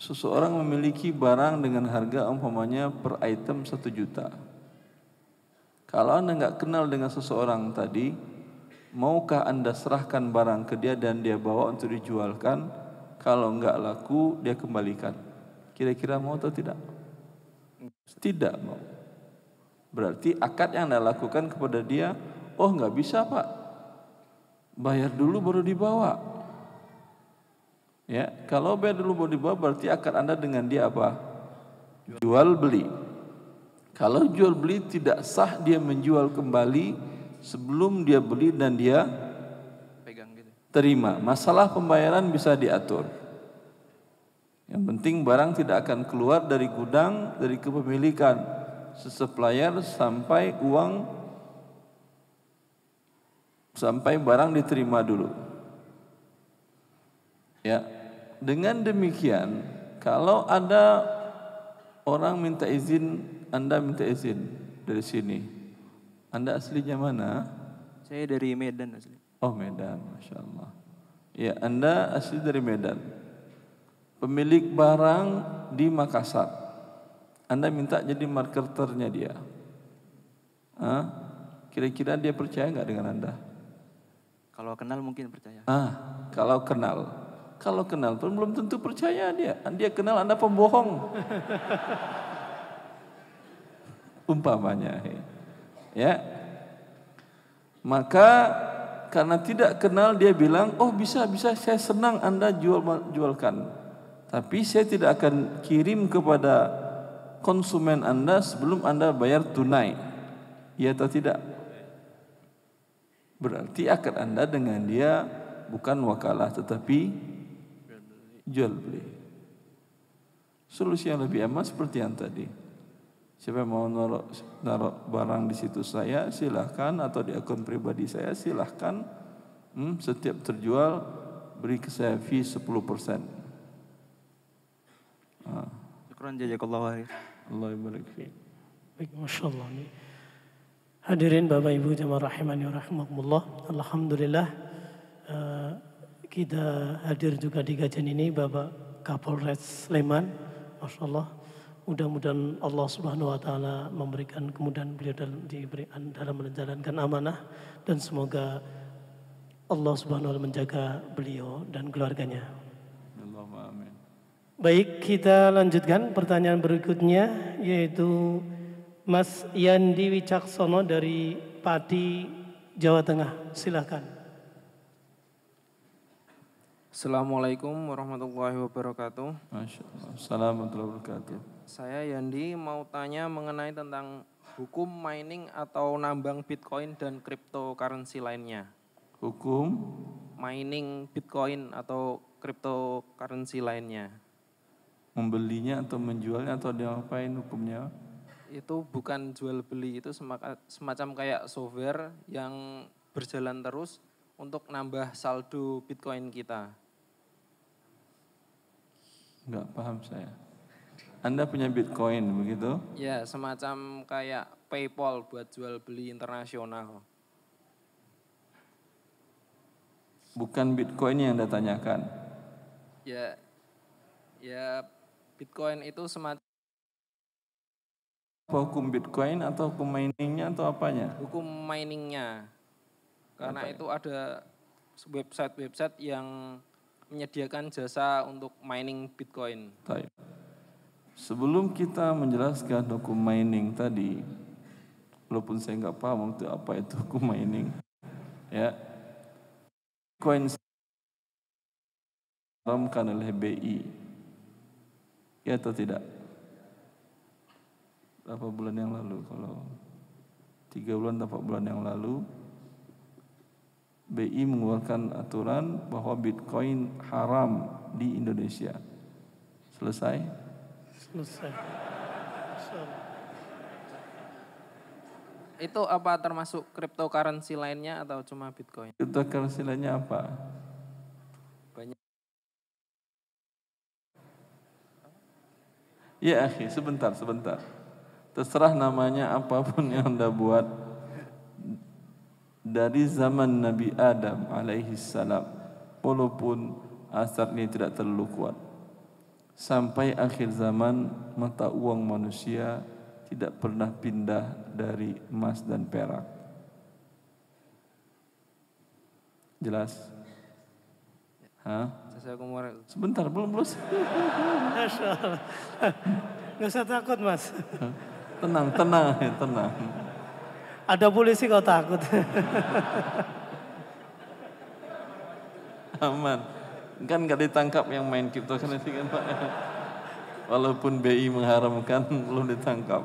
Seseorang memiliki barang dengan harga umpamanya per item 1 juta. Kalau Anda nggak kenal dengan seseorang tadi, maukah Anda serahkan barang ke dia dan dia bawa untuk dijualkan? Kalau nggak laku, dia kembalikan. Kira-kira mau atau tidak? Tidak mau. Berarti akad yang Anda lakukan kepada dia, oh nggak bisa Pak, bayar dulu baru dibawa. Ya, kalau bayar dulu baru dibawa berarti akad Anda dengan dia apa? Jual beli. Kalau jual beli tidak sah dia menjual kembali sebelum dia beli dan dia Pegang gitu. terima. Masalah pembayaran bisa diatur. Yang penting barang tidak akan keluar dari gudang, dari kepemilikan supplier sampai barang diterima dulu. Ya, dengan demikian kalau ada orang minta izin, Anda minta izin dari sini. Anda aslinya mana? Saya dari Medan asli. Oh Medan, Masya Allah. Ya, Anda asli dari Medan. Pemilik barang di Makassar. Anda minta jadi marketernya dia. Kira-kira dia percaya nggak dengan Anda? Kalau kenal mungkin percaya. Kalau kenal. Kalau kenal pun belum tentu percaya dia. Dia kenal Anda pembohong. Umpamanya. Ya. Maka karena tidak kenal dia bilang, oh bisa saya senang Anda jualkan. Tapi saya tidak akan kirim kepada konsumen Anda sebelum Anda bayar tunai. Iya atau tidak? Berarti akad Anda dengan dia bukan wakalah tetapi jual beli. Solusi yang lebih aman seperti yang tadi. Siapa yang mau naruh barang di situs saya silahkan, atau di akun pribadi saya silahkan. Setiap terjual beri ke saya fee 10%. Syukran jazakallahu khair. Allah barik fiik. Baik, Masya Allah. Hadirin Bapak Ibu jamaah rahimani wa rahimakumullah. Alhamdulillah kita hadir juga di kajian ini Bapak Kapolres Sleman. Masya Allah. Mudah-mudahan Allah Subhanahu wa Ta'ala memberikan kemudahan beliau dalam menjalankan amanah, dan semoga Allah Subhanahu wa Ta'ala menjaga beliau dan keluarganya. Allahumma amin. Baik, kita lanjutkan pertanyaan berikutnya, yaitu Mas Yandi Wicaksono dari Pati, Jawa Tengah. Silakan. Assalamualaikum warahmatullahi wabarakatuh. Masya Allah. Assalamualaikum warahmatullahi wabarakatuh. Saya Yandi mau tanya mengenai tentang hukum mining atau nambang Bitcoin dan cryptocurrency lainnya. Hukum Mining Bitcoin atau cryptocurrency lainnya. membelinya atau menjualnya atau diapain hukumnya? Itu bukan jual beli, itu semacam kayak software yang berjalan terus untuk nambah saldo Bitcoin kita. Enggak paham saya. Anda punya Bitcoin begitu? Ya, semacam kayak PayPal buat jual beli internasional. Bukan Bitcoin yang Anda tanyakan. Ya Bitcoin itu semacam Hukum Bitcoin atau hukum miningnya atau apanya? hukum miningnya. Karena itu ada website-website yang menyediakan jasa untuk mining Bitcoin. Baik. Sebelum kita menjelaskan hukum mining tadi, walaupun saya nggak paham itu apa itu hukum mining, ya, Bitcoin diharamkan oleh BI. Ya atau tidak? Berapa bulan yang lalu? Kalau 3 bulan, 4 bulan yang lalu, BI mengeluarkan aturan bahwa Bitcoin haram di Indonesia. Selesai? Selesai. Itu apa termasuk cryptocurrency lainnya atau cuma Bitcoin? Cryptocurrency lainnya apa? Banyak. Ya akhi, sebentar. Terserah namanya apapun yang Anda buat. Dari zaman Nabi Adam alaihi salam, walaupun asarnya tidak terlalu kuat, sampai akhir zaman mata uang manusia tidak pernah pindah dari emas dan perak. Jelas? Hah? Sebentar, belum. Masya Allah. Nggak usah takut mas. Tenang. Ada polisi kau takut. Aman. Kan nggak ditangkap yang main cryptocurrency kan Pak? Walaupun BI mengharamkan belum ditangkap.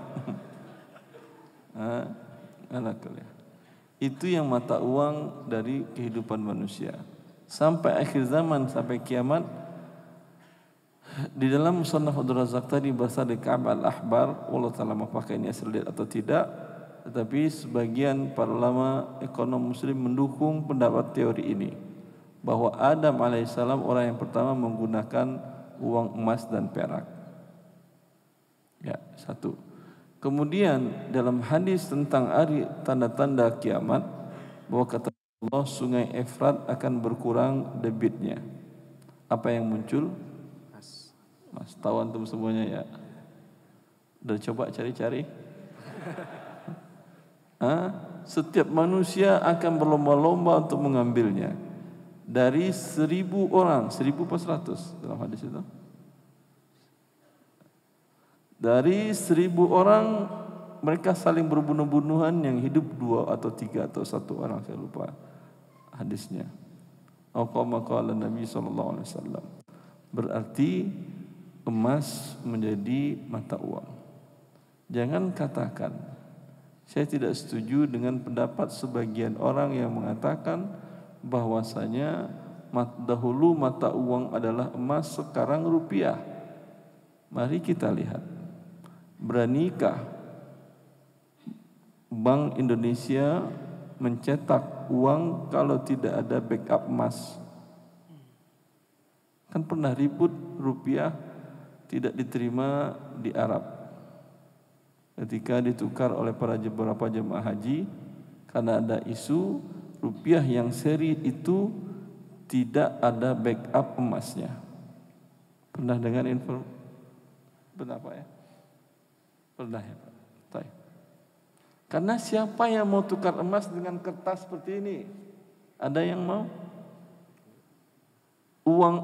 Itu yang mata uang dari kehidupan manusia. Sampai akhir zaman, sampai kiamat. Di dalam Musannaf Abdul Razak tadi berasal dari Ka'ab al-Ahbar, Allah Ta'ala memakai ini asal atau tidak, tetapi sebagian para ulama ekonom muslim mendukung pendapat teori ini, bahwa Adam alaihissalam orang yang pertama menggunakan uang emas dan perak. Ya, satu. Kemudian dalam hadis tentang hari tanda-tanda kiamat, bahwa kata Allah sungai Efrat akan berkurang debitnya. Apa yang muncul? Mas, tahu antum semuanya ya? Udah coba cari-cari? Setiap manusia akan berlomba-lomba untuk mengambilnya. Dari 1.000 orang, 1.000 per 100 dalam hadis itu. Dari 1.000 orang mereka saling berbunuh-bunuhan, yang hidup 2 atau 3 atau 1 orang, saya lupa hadisnya. Qala Nabi SAW. Berarti emas menjadi mata uang. Jangan katakan saya tidak setuju dengan pendapat sebagian orang yang mengatakan bahwasanya dahulu mata uang adalah emas, sekarang rupiah. Mari kita lihat, beranikah Bank Indonesia mencetak uang kalau tidak ada backup emas? Kan pernah ribut rupiah tidak diterima di Arab ketika ditukar oleh beberapa jemaah haji, karena ada isu rupiah yang seri itu tidak ada backup emasnya. Pernah dengar info? Benar Pak ya? Pernah ya Pak? Baik. Karena siapa yang mau tukar emas dengan kertas seperti ini? Ada yang mau? Uang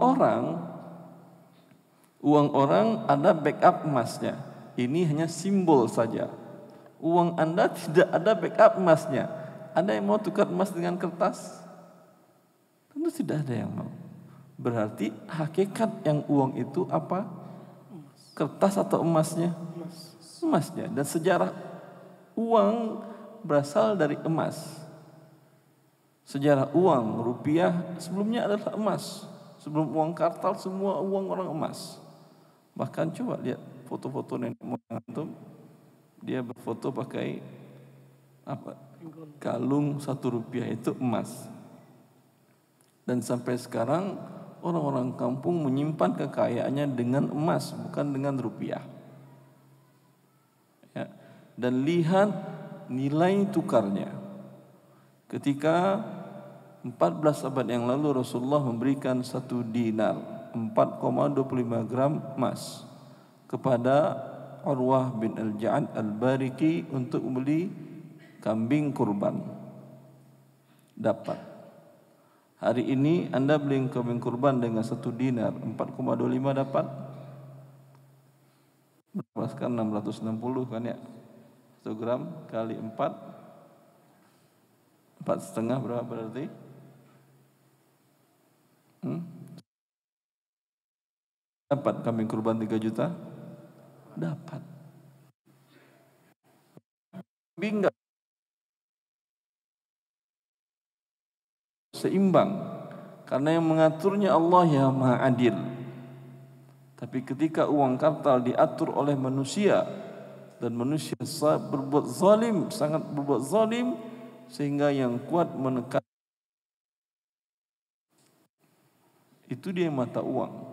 orang ada backup emasnya. Ini hanya simbol saja. Uang Anda tidak ada backup emasnya. Ada yang mau tukar emas dengan kertas? Tentu tidak ada yang mau. Berarti hakikat yang uang itu apa? Kertas atau emasnya? Emasnya. Dan sejarah uang berasal dari emas. Sejarah uang rupiah sebelumnya adalah emas. Sebelum uang kartal semua uang orang emas. Bahkan coba lihat foto-foto nenek moyang antum, dia berfoto pakai apa? Kalung 1 rupiah itu emas. Dan sampai sekarang orang-orang kampung menyimpan kekayaannya dengan emas, bukan dengan rupiah. Ya. Dan lihat nilai tukarnya. Ketika 14 abad yang lalu Rasulullah memberikan 1 dinar 4,25 gram emas kepada Urwah bin Al-Ja'ad Al-Bariki untuk membeli kambing kurban. Dapat. Hari ini Anda beli kambing kurban dengan 1 dinar 4,25 dapat berapa sekarang? 660 kan ya? 1 gram kali 4 4,5 berapa berarti? Dapat kambing kurban 3 juta? Dapat. Kambing enggak seimbang. Karena yang mengaturnya Allah yang Maha Adil. Tapi ketika uang kartal diatur oleh manusia dan manusia berbuat zalim, sangat berbuat zalim, sehingga yang kuat menekan, itu dia mata uang.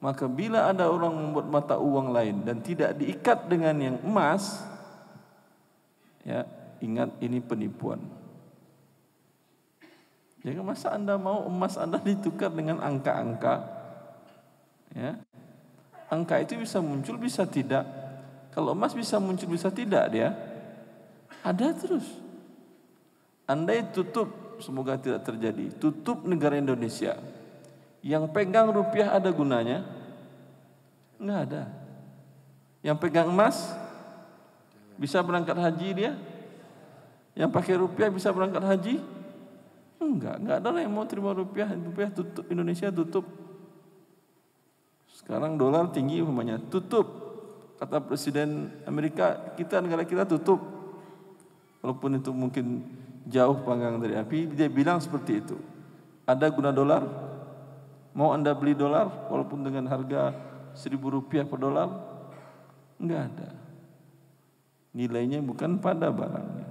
Maka bila ada orang membuat mata uang lain dan tidak diikat dengan yang emas, ya ingat ini penipuan. Jadi masa Anda mau emas Anda ditukar dengan angka-angka? Ya, angka itu bisa muncul, bisa tidak. Kalau emas bisa muncul, bisa tidak dia. Ada terus. Andai tutup, semoga tidak terjadi, tutup negara Indonesia, yang pegang rupiah ada gunanya? Enggak ada. Yang pegang emas bisa berangkat haji dia? Yang pakai rupiah bisa berangkat haji? Enggak ada orang yang mau terima rupiah tutup, Indonesia tutup. Sekarang dolar tinggi umpamanya, tutup. Kata Presiden Amerika, negara kita tutup. Walaupun itu mungkin jauh panggang dari api, dia bilang seperti itu. Ada guna dolar? Mau Anda beli dolar walaupun dengan harga 1.000 rupiah per dolar? Enggak ada. Nilainya bukan pada barangnya.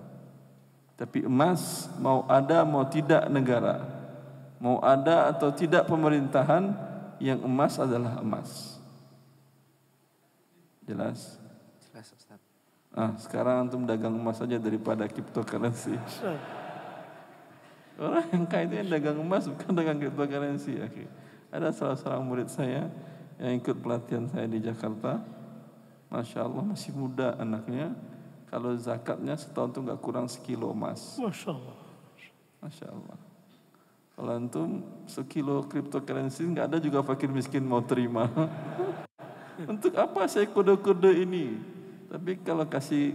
Tapi emas, mau ada mau tidak negara, mau ada atau tidak pemerintahan, yang emas adalah emas. Jelas? Jelas, Ustaz. Sekarang antum dagang emas saja daripada cryptocurrency. Orang yang kaya itu yang dagang emas, bukan dagang cryptocurrency. Ada salah seorang murid saya yang ikut pelatihan saya di Jakarta. Masya Allah, masih muda anaknya. Kalau zakatnya setahun itu nggak kurang 1 kilo emas. Masya Allah. Masya Allah. Kalau antum 1 kilo cryptocurrency nggak ada juga fakir miskin mau terima. Untuk apa saya kode-kode ini? Tapi kalau kasih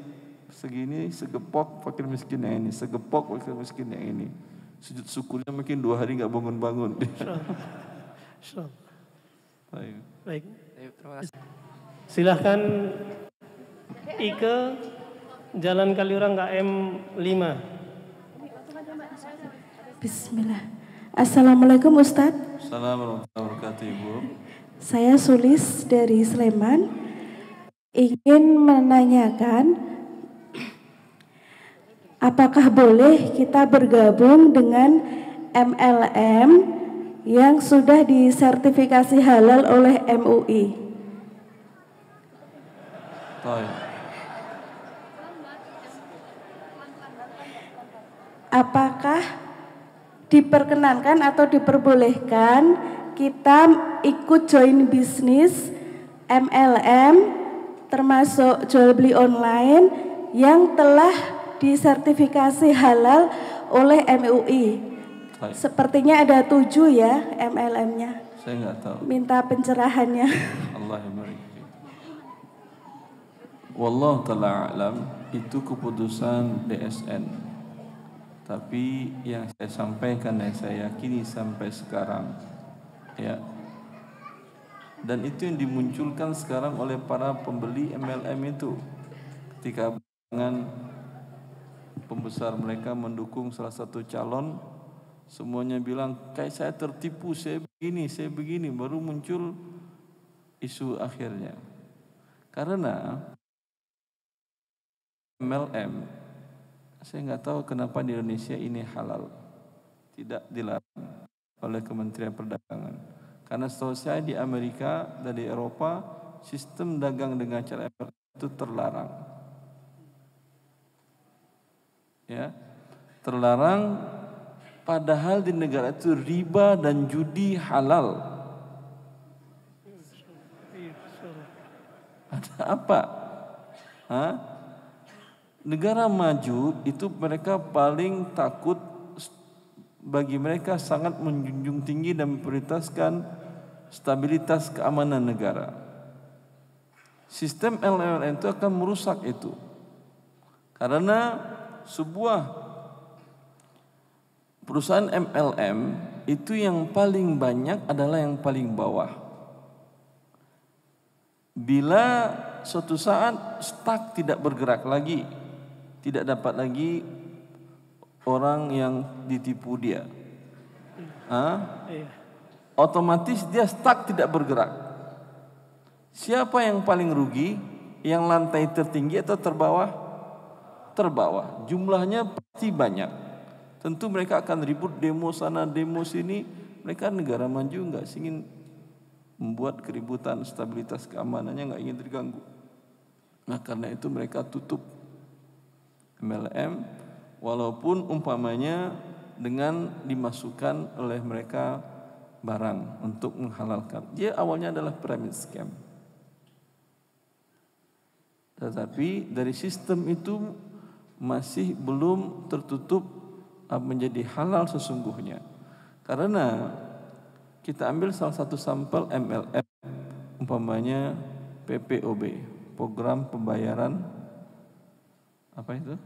segini, segepok fakir miskin yang ini, segepok fakir miskin yang ini. Sujud syukurnya mungkin 2 hari nggak bangun-bangun. Insya Allah. Baik. Terima kasih. Silahkan Ike, Jalan Kaliurang KM 5. Bismillah. Assalamualaikum Ustadz. Assalamualaikum warahmatullahi wabarakatuh, Ibu. Saya Sulis dari Sleman. Ingin menanyakan, apakah boleh kita bergabung dengan MLM yang sudah disertifikasi halal oleh MUI? Baik. Apakah diperkenankan atau diperbolehkan kita ikut join bisnis MLM termasuk jual beli online yang telah disertifikasi halal oleh MUI? Baik. Sepertinya ada 7 ya MLM-nya. Saya nggak tahu. Minta pencerahannya. Allah barik. Wallahu ta'ala alam, itu keputusan DSN. Tapi yang saya sampaikan dan saya yakini sampai sekarang, ya, dan itu yang dimunculkan sekarang oleh para pembeli MLM itu, ketika dengan pembesar mereka mendukung salah satu calon, semuanya bilang kayak saya tertipu, saya begini, baru muncul isu akhirnya. Karena MLM, saya nggak tahu kenapa di Indonesia ini halal, tidak dilarang oleh Kementerian Perdagangan. Karena setahu saya di Amerika dan di Eropa, sistem dagang dengan cara itu terlarang. Ya, terlarang. Padahal di negara itu riba dan judi halal. Ada apa? Negara maju itu mereka paling takut, bagi mereka sangat menjunjung tinggi dan memprioritaskan stabilitas keamanan negara. Sistem MLM itu akan merusak itu. Karena sebuah perusahaan MLM itu yang paling banyak adalah yang paling bawah. Bila suatu saat stuck, tidak bergerak lagi, tidak dapat lagi orang yang ditipu dia, otomatis dia stuck, tidak bergerak. Siapa yang paling rugi? Yang lantai tertinggi atau terbawah? Terbawah. Jumlahnya pasti banyak. Tentu mereka akan ribut, demo sana, demo sini. Mereka negara maju nggak ingin membuat keributan, stabilitas keamanannya nggak ingin terganggu. Nah karena itu mereka tutup MLM, walaupun umpamanya dengan dimasukkan oleh mereka barang untuk menghalalkan. Dia awalnya adalah pyramid scam. Tetapi dari sistem itu masih belum tertutup menjadi halal sesungguhnya. Karena kita ambil salah satu sampel MLM, umpamanya PPOB, program pembayaran apa itu?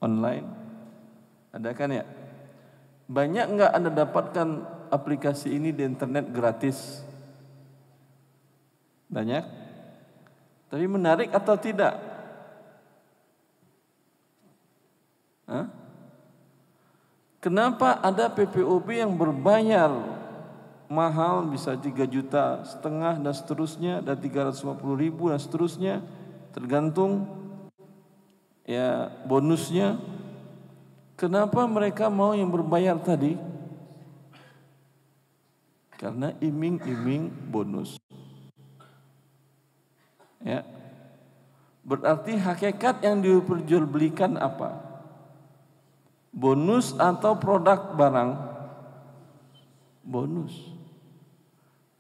Online. Ada kan ya? Banyak enggak Anda dapatkan aplikasi ini di internet gratis? Banyak. Tapi menarik atau tidak? Kenapa ada PPOB yang berbayar mahal, bisa 3,5 juta dan seterusnya, dan 350.000 dan seterusnya, tergantung ya bonusnya. Kenapa mereka mau yang berbayar tadi? Karena iming-iming bonus. Ya. Berarti hakikat yang diperjualbelikan apa? Bonus atau produk barang? Bonus.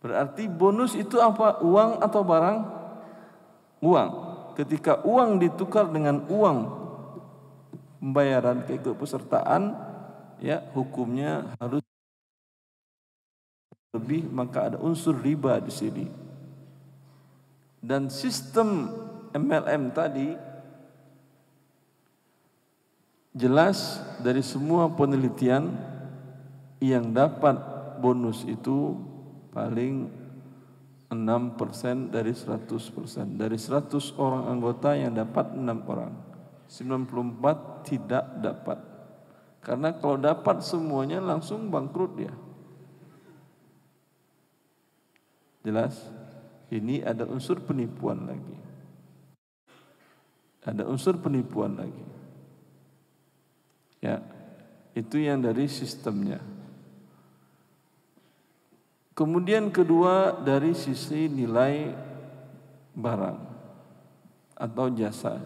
Berarti bonus itu apa? Uang atau barang? Uang. Ketika uang ditukar dengan uang pembayaran keikutsertaan, ya hukumnya harus lebih, maka ada unsur riba di sini. Dan sistem MLM tadi jelas dari semua penelitian yang dapat bonus itu paling 6% dari 100%. Dari 100 orang anggota yang dapat 6 orang, 94 tidak dapat. Karena kalau dapat semuanya langsung bangkrut dia. Jelas? Ini ada unsur penipuan lagi. Ada unsur penipuan lagi. Ya, itu yang dari sistemnya. Kemudian kedua, dari sisi nilai barang atau jasa.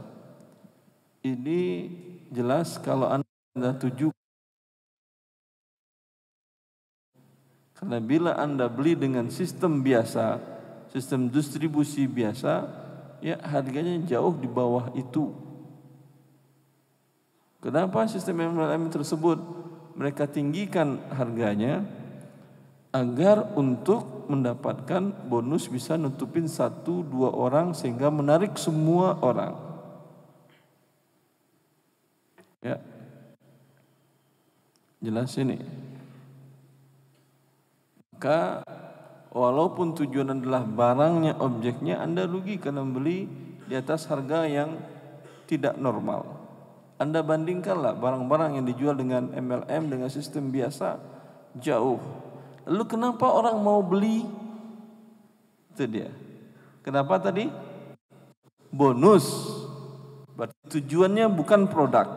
Ini jelas kalau Anda tuju. Karena bila Anda beli dengan sistem biasa, sistem distribusi biasa, ya harganya jauh di bawah itu. Kenapa sistem MLM tersebut mereka tinggikan harganya? Agar untuk mendapatkan bonus bisa nutupin 1-2 orang sehingga menarik semua orang. Ya, jelas ini. Maka walaupun tujuan adalah barangnya, objeknya, Anda rugi karena beli di atas harga yang tidak normal. Anda bandingkanlah barang-barang yang dijual dengan MLM dengan sistem biasa, jauh. Lalu kenapa orang mau beli? Itu dia. Kenapa tadi? Bonus. Berarti tujuannya bukan produk.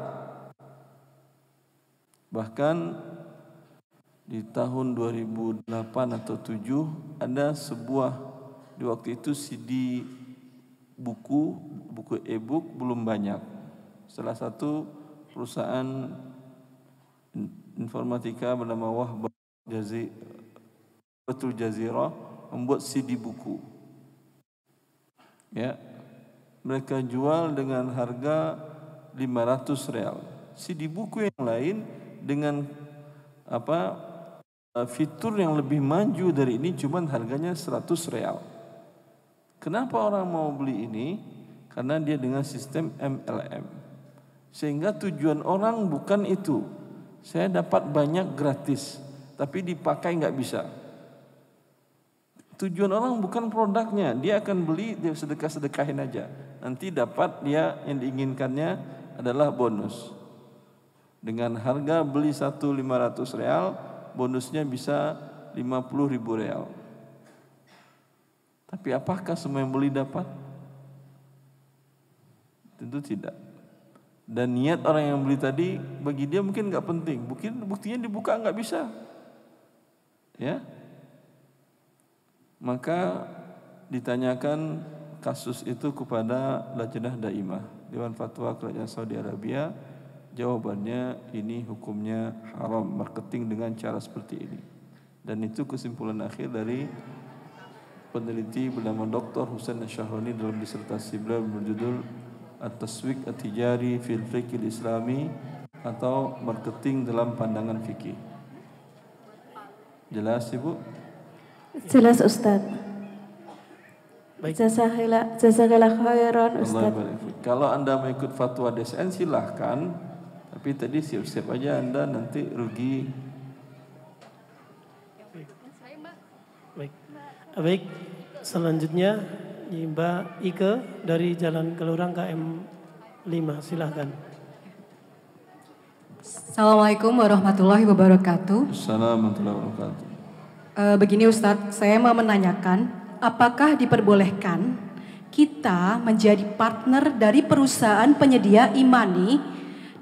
Bahkan di tahun 2008 atau 2007 ada sebuah, di waktu itu CD buku e-book belum banyak. Salah satu perusahaan informatika bernama Wahbah Betul Jazirah membuat CD buku. Ya, mereka jual dengan harga 500 real. CD buku yang lain dengan fitur yang lebih maju dari ini cuman harganya 100 real. Kenapa orang mau beli ini? Karena dia dengan sistem MLM. Sehingga tujuan orang bukan itu. Saya dapat banyak gratis, tapi dipakai nggak bisa. Tujuan orang bukan produknya, dia akan beli, dia sedekah-sedekahin aja. Nanti dapat dia yang diinginkannya adalah bonus. Dengan harga beli 1.500 real, bonusnya bisa 50.000 real. Tapi apakah semua yang beli dapat? Tentu tidak. Dan niat orang yang beli tadi bagi dia mungkin nggak penting, mungkin buktinya dibuka nggak bisa, ya. Maka ditanyakan kasus itu kepada Lajnah Daimah Dewan Fatwa Kerajaan Saudi Arabia. Jawabannya ini hukumnya haram marketing dengan cara seperti ini. Dan itu kesimpulan akhir dari peneliti bernama Dr. Husain Asy-Syahroni dalam disertasi beliau berjudul At-Taswiq At-Tijari fil Fiqh Islami atau marketing dalam pandangan fikih. Jelas Ibu? Jelas Ustaz. Baik. Jazakallah khairan Ustaz. Kalau Anda mau ikut fatwa DSN silahkan, tapi tadi siap-siap aja Anda nanti rugi. Baik. Baik. Selanjutnya Mbak Ike dari Jalan Kelurang KM 5, silahkan. Assalamualaikum warahmatullahi wabarakatuh. Assalamualaikum warahmatullahi wabarakatuh. Begini Ustadz, saya mau menanyakan, apakah diperbolehkan kita menjadi partner dari perusahaan penyedia e-money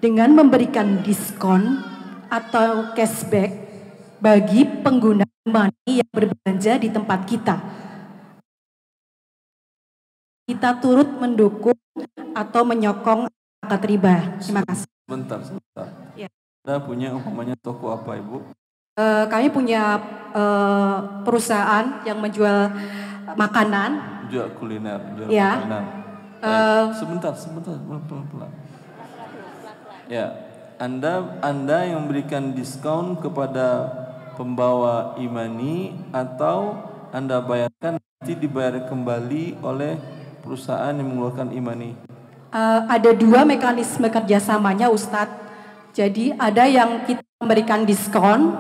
dengan memberikan diskon atau cashback bagi pengguna e-money yang berbelanja di tempat kita? Kita turut mendukung atau menyokong akad riba. Terima kasih. Sebentar. Ya. Anda punya umpamanya toko apa Ibu? Kami punya perusahaan yang menjual makanan. Jual kuliner, jual Ya. makanan. Sebentar, pelan-pelan. Ya, Anda yang memberikan diskon kepada pembawa e-money atau Anda bayarkan nanti dibayar kembali oleh perusahaan yang mengeluarkan e-money? Ada dua mekanisme kerjasamanya Ustadz. Jadi ada yang kita memberikan diskon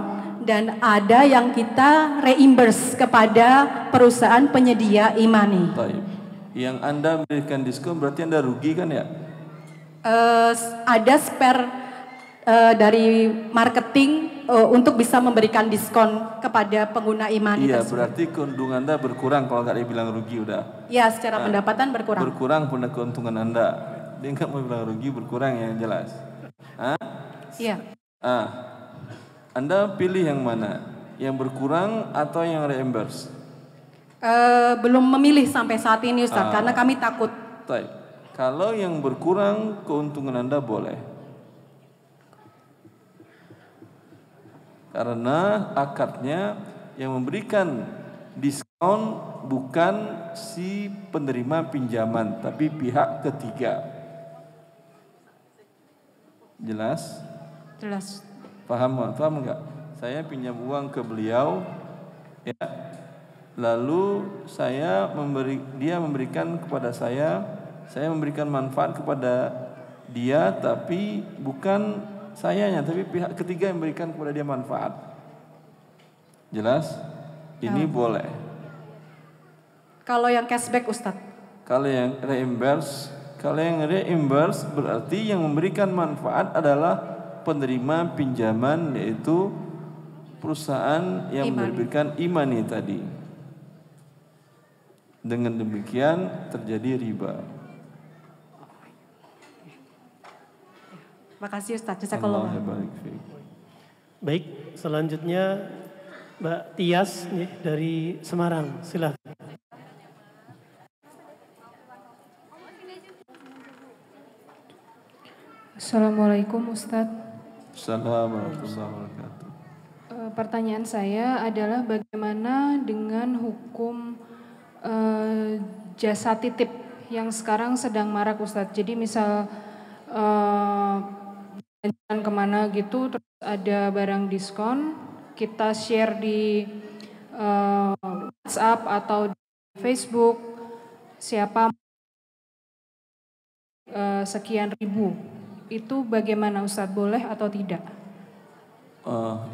dan ada yang kita reimburse kepada perusahaan penyedia e-money. Baik. Yang Anda memberikan diskon berarti Anda rugi kan ya? Ada spare dari marketing untuk bisa memberikan diskon kepada pengguna e-money. Iya, berarti keuntungan Anda berkurang kalau nggak dibilang rugi udah. Ya, secara pendapatan berkurang. Berkurang pun keuntungan Anda. Dia nggak mau bilang rugi, berkurang yang jelas. Iya. Anda pilih yang mana? Yang berkurang atau yang reimburse? Belum memilih sampai saat ini Ustaz, karena kami takut. Baik. Kalau yang berkurang keuntungan Anda boleh. Karena akadnya yang memberikan diskon bukan si penerima pinjaman, tapi pihak ketiga. Jelas? Jelas. Paham enggak? Saya pinjam uang ke beliau, ya. Lalu dia memberikan kepada saya memberikan manfaat kepada dia, tapi bukan sayanya, tapi pihak ketiga yang memberikan kepada dia manfaat. Jelas? Ini boleh. Kalau yang cashback Ustadz? Kalau yang reimburse berarti yang memberikan manfaat adalah penerima pinjaman, yaitu perusahaan yang menerbitkan e-money tadi. Dengan demikian terjadi riba. Makasih Ustaz, jazakallah. Baik, selanjutnya Mbak Tias dari Semarang, silakan. Assalamualaikum Ustadz. Assalamualaikum warahmatullahi wabarakatuh. Pertanyaan saya adalah bagaimana dengan hukum jasa titip yang sekarang sedang marak Ustadz. Jadi misal jalan kemana gitu, terus ada barang diskon, kita share di WhatsApp atau di Facebook, siapa sekian ribu. Itu bagaimana Ustadz, boleh atau tidak?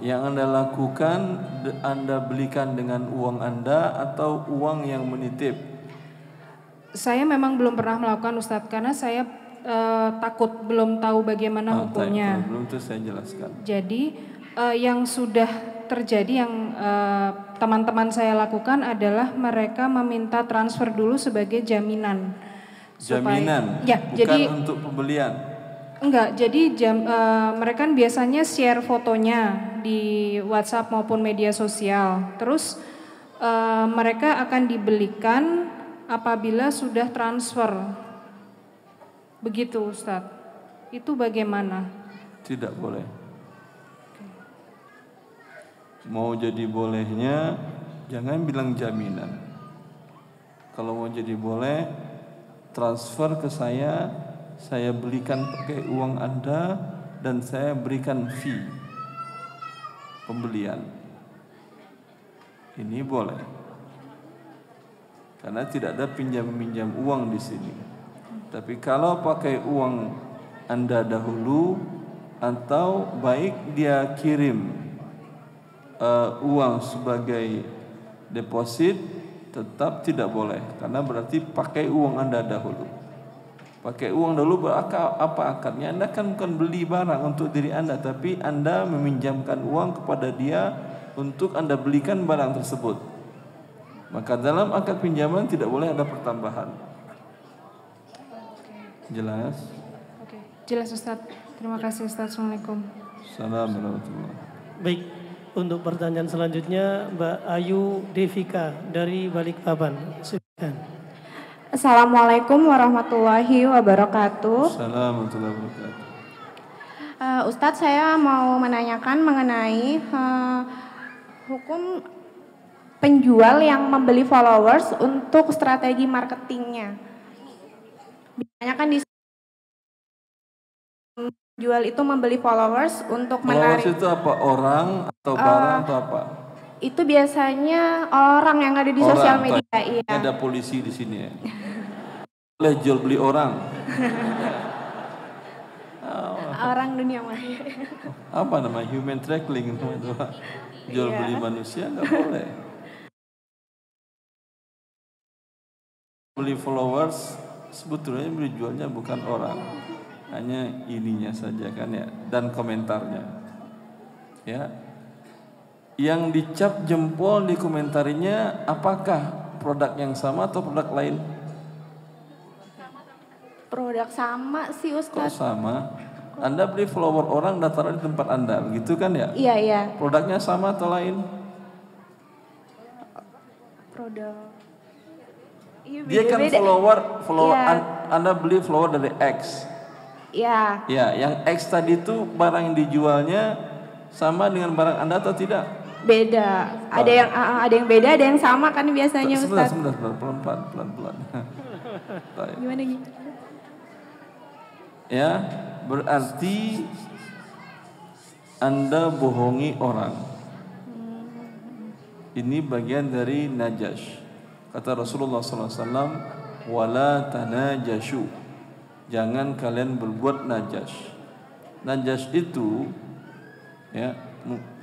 Yang Anda lakukan, Anda belikan dengan uang Anda atau uang yang menitip? Saya memang belum pernah melakukan Ustadz karena saya takut belum tahu bagaimana hukumnya. Belum itu saya jelaskan. Jadi yang sudah terjadi yang teman-teman saya lakukan adalah mereka meminta transfer dulu sebagai jaminan. Jaminan? Ya, bukan jadi untuk pembelian? Enggak, jadi mereka kan biasanya share fotonya di WhatsApp maupun media sosial. Terus mereka akan dibelikan apabila sudah transfer. Begitu Ustadz. Itu bagaimana? Tidak boleh. Mau jadi bolehnya, jangan bilang jaminan. Kalau mau jadi boleh, transfer ke saya belikan pakai uang Anda dan saya berikan fee pembelian. Ini boleh. Karena tidak ada pinjam-minjam uang di sini. Tapi kalau pakai uang Anda dahulu atau baik dia kirim uang sebagai deposit, tetap tidak boleh karena berarti pakai uang Anda dahulu. Pakai uang dahulu apa akadnya? Anda kan bukan beli barang untuk diri Anda, tapi Anda meminjamkan uang kepada dia untuk Anda belikan barang tersebut. Maka dalam akad pinjaman tidak boleh ada pertambahan. Jelas? Oke, jelas Ustadz. Terima kasih Ustadz. Assalamualaikum. Assalamualaikum. Baik, untuk pertanyaan selanjutnya Mbak Ayu Devika dari Balikpapan. Silakan. Assalamualaikum warahmatullahi wabarakatuh. Assalamualaikum warahmatullahi wabarakatuh. Ustadz, saya mau menanyakan mengenai hukum penjual yang membeli followers untuk strategi marketingnya. Biasanya kan di jual itu membeli followers untuk menarik. Followers itu apa? Orang atau barang atau apa? Itu biasanya orang yang ada di sosial media. Iya. Ada polisi di sini ya. Boleh jual beli orang. Orang dunia maya. Apa namanya? Human trafficking itu. Jual beli manusia nggak boleh. Beli followers sebetulnya beli jualnya bukan orang, hanya ininya saja kan ya, dan komentarnya. Ya. Yang dicap jempol di komentarinya apakah produk yang sama atau produk lain? Produk sama sih Ustadz. Kok sama? Anda beli follower orang dataran di tempat Anda, begitu kan ya? Iya, iya. Produknya sama atau lain? Produk. Iya, Dia kan follower iya. Anda beli follower dari X. Iya. Ya, yang X tadi itu barang yang dijualnya sama dengan barang Anda atau tidak? Beda. Ada yang beda, ada yang sama kan biasanya Ustaz. Sebentar, pelan-pelan. Gimana gitu? Ya, berarti Anda bohongi orang. Ini bagian dari najash. Kata Rasulullah SAW, wala tanajashu. Jangan kalian berbuat najash. Najash itu, ya,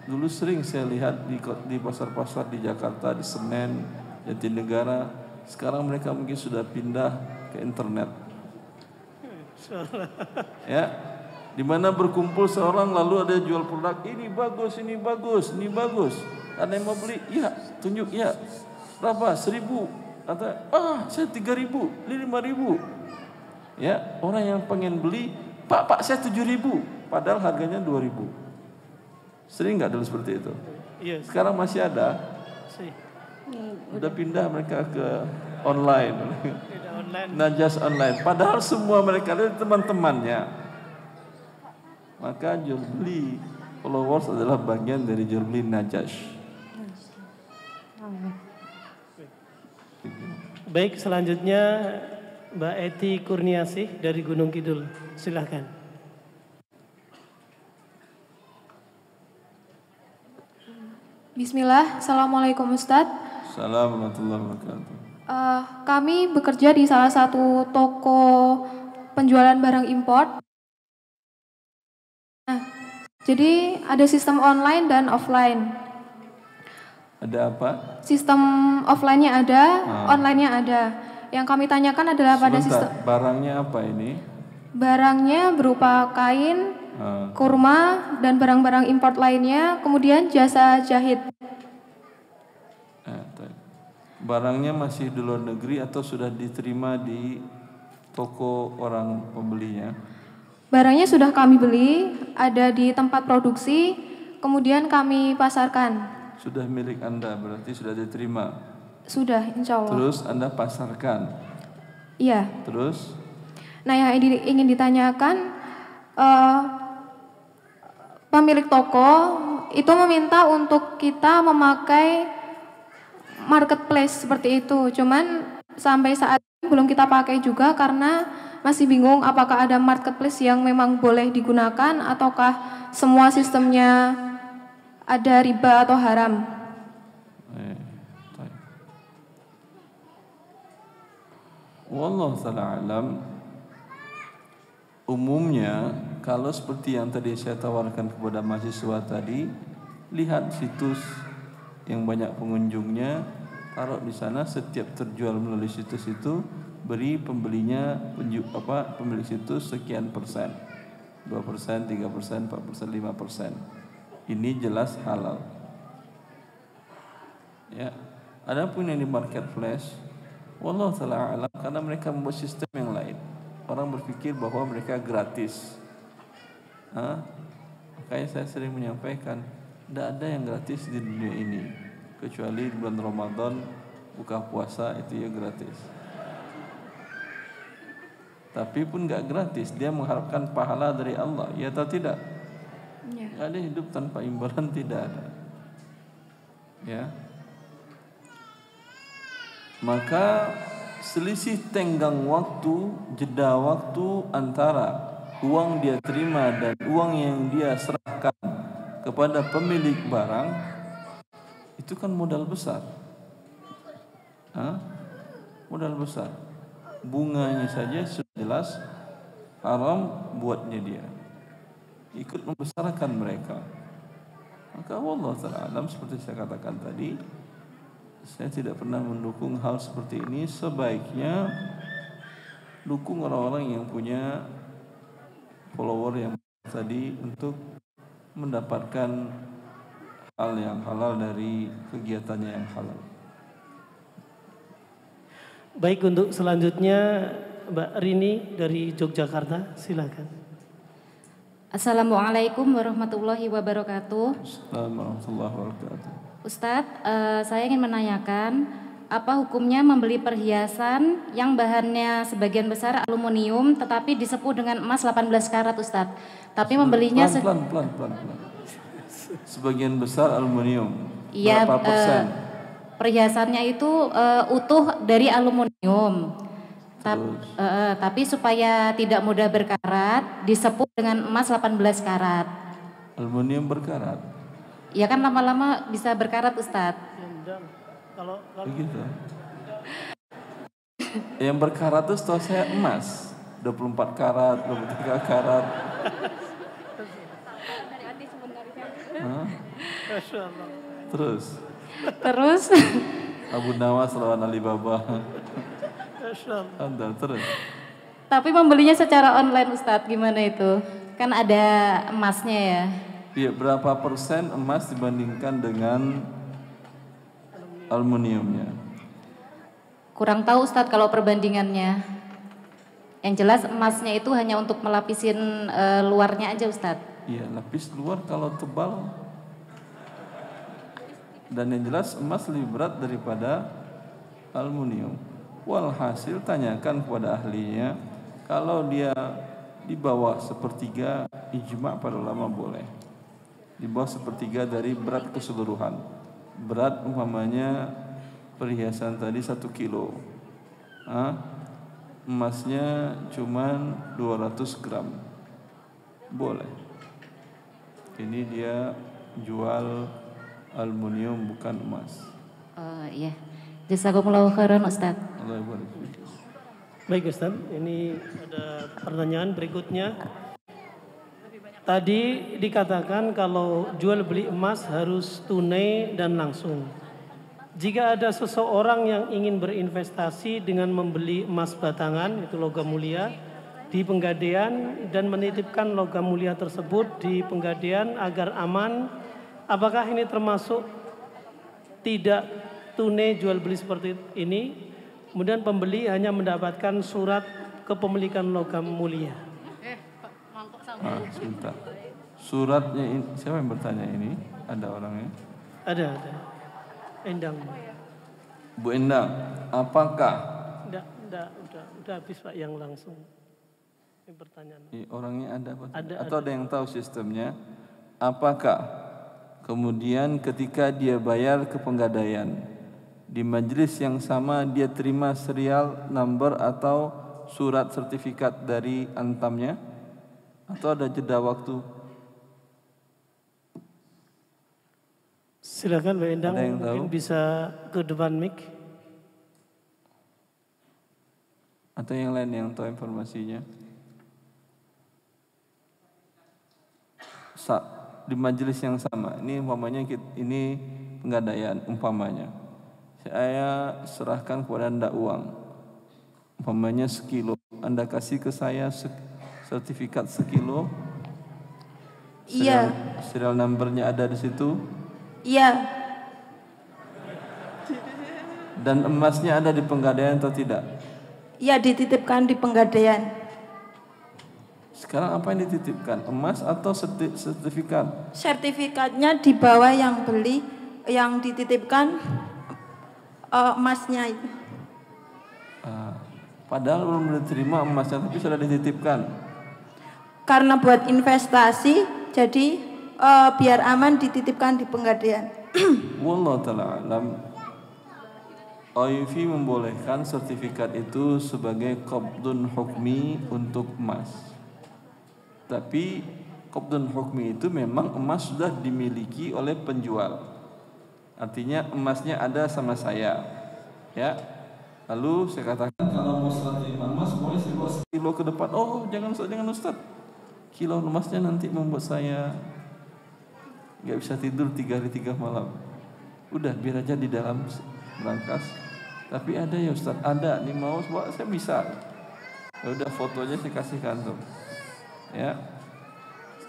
dulu sering saya lihat di pasar-pasar di Jakarta, di Senen, Jatinegara. Sekarang mereka mungkin sudah pindah ke internet. Ya, di mana berkumpul seorang lalu ada jual produk, ini bagus, ini bagus, ini bagus. Ada yang mau beli, iya, tunjuk, ya. Berapa? 1.000. Kata, saya 3.000, ini 5.000. Ya, orang yang pengen beli, Pak, saya 7.000. Padahal harganya 2.000. Sering nggak dulu seperti itu? Iya. Sekarang masih ada. Udah pindah mereka ke online. Najas online. Padahal semua mereka itu teman-temannya. Maka jual beli followers adalah bagian dari jual beli najas. Baik, selanjutnya Mbak Eti Kurniasih dari Gunung Kidul. Silahkan. Bismillah, Assalamualaikum Ustadz. Assalamualaikum warahmatullahi wabarakatuh. Kami bekerja di salah satu toko penjualan barang impor. Nah, Jadi ada sistem online dan offline. Ada apa? Sistem offline-nya ada, online-nya ada. Yang kami tanyakan adalah pada sistem. Barangnya apa ini? Barangnya berupa kain, kurma, dan barang-barang import lainnya, kemudian jasa jahit. Barangnya masih di luar negeri atau sudah diterima di toko orang pembelinya? Barangnya sudah kami beli, ada di tempat produksi, kemudian kami pasarkan. Sudah milik Anda, berarti sudah diterima? Sudah, insya Allah. Terus Anda pasarkan? Iya. Terus? Nah, yang ingin ditanyakan, pemilik toko itu meminta untuk kita memakai marketplace seperti itu. Cuman sampai saat ini belum kita pakai juga karena masih bingung apakah ada marketplace yang memang boleh digunakan ataukah semua sistemnya ada riba atau haram. Wallahu ta'ala alam. Umumnya kalau seperti yang tadi saya tawarkan kepada mahasiswa tadi, lihat situs yang banyak pengunjungnya, taruh di sana, setiap terjual melalui situs itu beri pembelinya pemilik situs sekian persen, 2%, 3%, 4%, 5%. Ini jelas halal. Ya, adapun yang di marketplace, wallahu ta'ala alam, karena mereka membuat sistem yang lain. Orang berpikir bahwa mereka gratis. Makanya saya sering menyampaikan, tidak ada yang gratis di dunia ini, kecuali bulan Ramadan, buka puasa itu ya gratis. Tapi pun nggak gratis, dia mengharapkan pahala dari Allah, ya atau tidak? Nggak ada hidup tanpa imbalan, tidak ada. Ya. Maka selisih tenggang waktu, jeda waktu antara uang dia terima dan uang yang dia serahkan kepada pemilik barang, itu kan modal besar. Modal besar. Bunganya saja sudah jelas haram buatnya dia. Ikut membesarkan mereka. Maka Allah ta'ala alam, seperti saya katakan tadi, saya tidak pernah mendukung hal seperti ini. Sebaiknya dukung orang-orang yang punya follower yang tadi untuk mendapatkan hal yang halal dari kegiatannya yang halal. Baik, untuk selanjutnya Mbak Rini dari Yogyakarta, silakan. Assalamualaikum warahmatullahi wabarakatuh. Assalamualaikum warahmatullahi wabarakatuh. Ustadz, saya ingin menanyakan, apa hukumnya membeli perhiasan yang bahannya sebagian besar aluminium tetapi disepuh dengan emas 18 karat, Ustadz? Tapi membelinya pelan. Sebagian besar aluminium. Iya, berapa persen? Perhiasannya itu utuh dari aluminium. Tapi supaya tidak mudah berkarat, disepuh dengan emas 18 karat. Aluminium berkarat? Ya kan lama-lama bisa berkarat, Ustadz. Begitu. Yang berkarat itu setahu saya emas, 24 karat, 23 karat. Terus Abu Nawas lawan Alibaba. Terus. Tapi membelinya secara online, Ustadz, gimana itu? Kan ada emasnya ya. Iya, berapa persen emas dibandingkan dengan aluminiumnya? Kurang tahu, Ustadz, kalau perbandingannya. Yang jelas emasnya itu hanya untuk melapisin luarnya aja, Ustadz. Iya, lapis luar kalau tebal. Dan yang jelas emas lebih berat daripada aluminium. Walhasil tanyakan kepada ahlinya, kalau dia di bawah sepertiga, ijma' para ulama boleh. Di bawah sepertiga dari berat keseluruhan. Berat umpamanya perhiasan tadi 1 kilo. Emasnya cuman 200 gram. Boleh. Ini dia jual aluminium bukan emas. Iya. Jazakumullahu khairan, Ustaz. Baik, Ustaz. Ini ada pertanyaan berikutnya. Tadi dikatakan kalau jual beli emas harus tunai dan langsung. Jika ada seseorang yang ingin berinvestasi dengan membeli emas batangan, itu logam mulia, di Penggadean dan menitipkan logam mulia tersebut di Penggadean agar aman, apakah ini termasuk tidak tunai jual beli seperti ini? Kemudian pembeli hanya mendapatkan surat kepemilikan logam mulia. Sebentar. Suratnya ini, siapa yang bertanya ini? Ada orangnya? Ada. Endang. Bu Endang, apakah? Udah habis Pak yang langsung. Ini pertanyaan. Orangnya ada apa? Ada. Ada yang tahu sistemnya? Apakah kemudian ketika dia bayar ke Penggadaian, di majelis yang sama dia terima serial number atau surat sertifikat dari antamnya? Atau ada jeda waktu? Silakan Mbak Endang, mungkin bisa ke depan mic. Atau yang lain yang tahu informasinya? Di majelis yang sama, ini umpamanya ini Penggadaian umpamanya. Saya serahkan kepada Anda uang, umpamanya sekilo, Anda kasih ke saya sertifikat sekilo. Iya. Serial numbernya ada di situ. Iya. Dan emasnya ada di Penggadaian atau tidak? Iya, dititipkan di Penggadaian. Sekarang apa yang dititipkan? Emas atau sertifikat? Sertifikatnya di bawah yang beli, yang dititipkan emasnya itu. Padahal belum diterima emasnya, tapi sudah dititipkan. Karena buat investasi, jadi biar aman dititipkan di Penggadaian. Wallahu ta'ala alam. OIV membolehkan sertifikat itu sebagai qabdun hukmi untuk emas. Tapi qabdun hukmi itu memang emas sudah dimiliki oleh penjual. Artinya emasnya ada sama saya. Ya. Lalu saya katakan kalau mau serah terima emas boleh saya bawa sekilo ke depan. Oh, jangan Ustaz. Kilo emasnya nanti membuat saya nggak bisa tidur 3 hari 3 malam. Udah biar aja di dalam berangkas. Tapi ada ya Ustaz, ada nih mau saya bisa. Ya udah fotonya saya kasih kantor. Ya.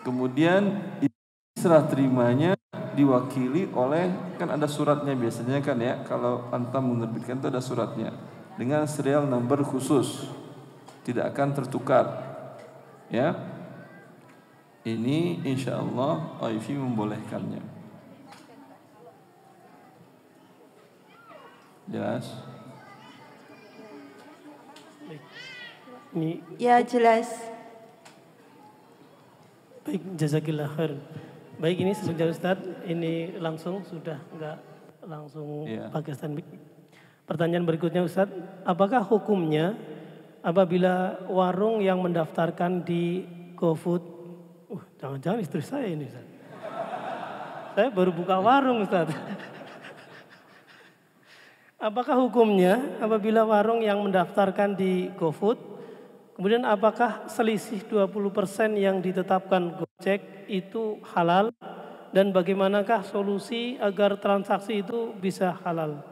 Kemudian serah terimanya diwakili oleh, kan ada suratnya biasanya kan ya, kalau antam menerbitkan itu ada suratnya dengan serial number khusus, tidak akan tertukar. Ya. Ini insya Allah OIV membolehkannya. Jelas? Ini. Ya jelas. Baik, jazakillah khair. Baik, ini sebentar Ustaz, ini langsung sudah enggak langsung pakai standby. Pertanyaan berikutnya Ustaz, apakah hukumnya apabila warung yang mendaftarkan di GoFood, jangan-jangan istri saya ini Ustaz. Saya baru buka warung Ustaz. Apakah hukumnya apabila warung yang mendaftarkan di GoFood, kemudian apakah selisih 20% yang ditetapkan Gojek itu halal, dan bagaimanakah solusi agar transaksi itu bisa halal?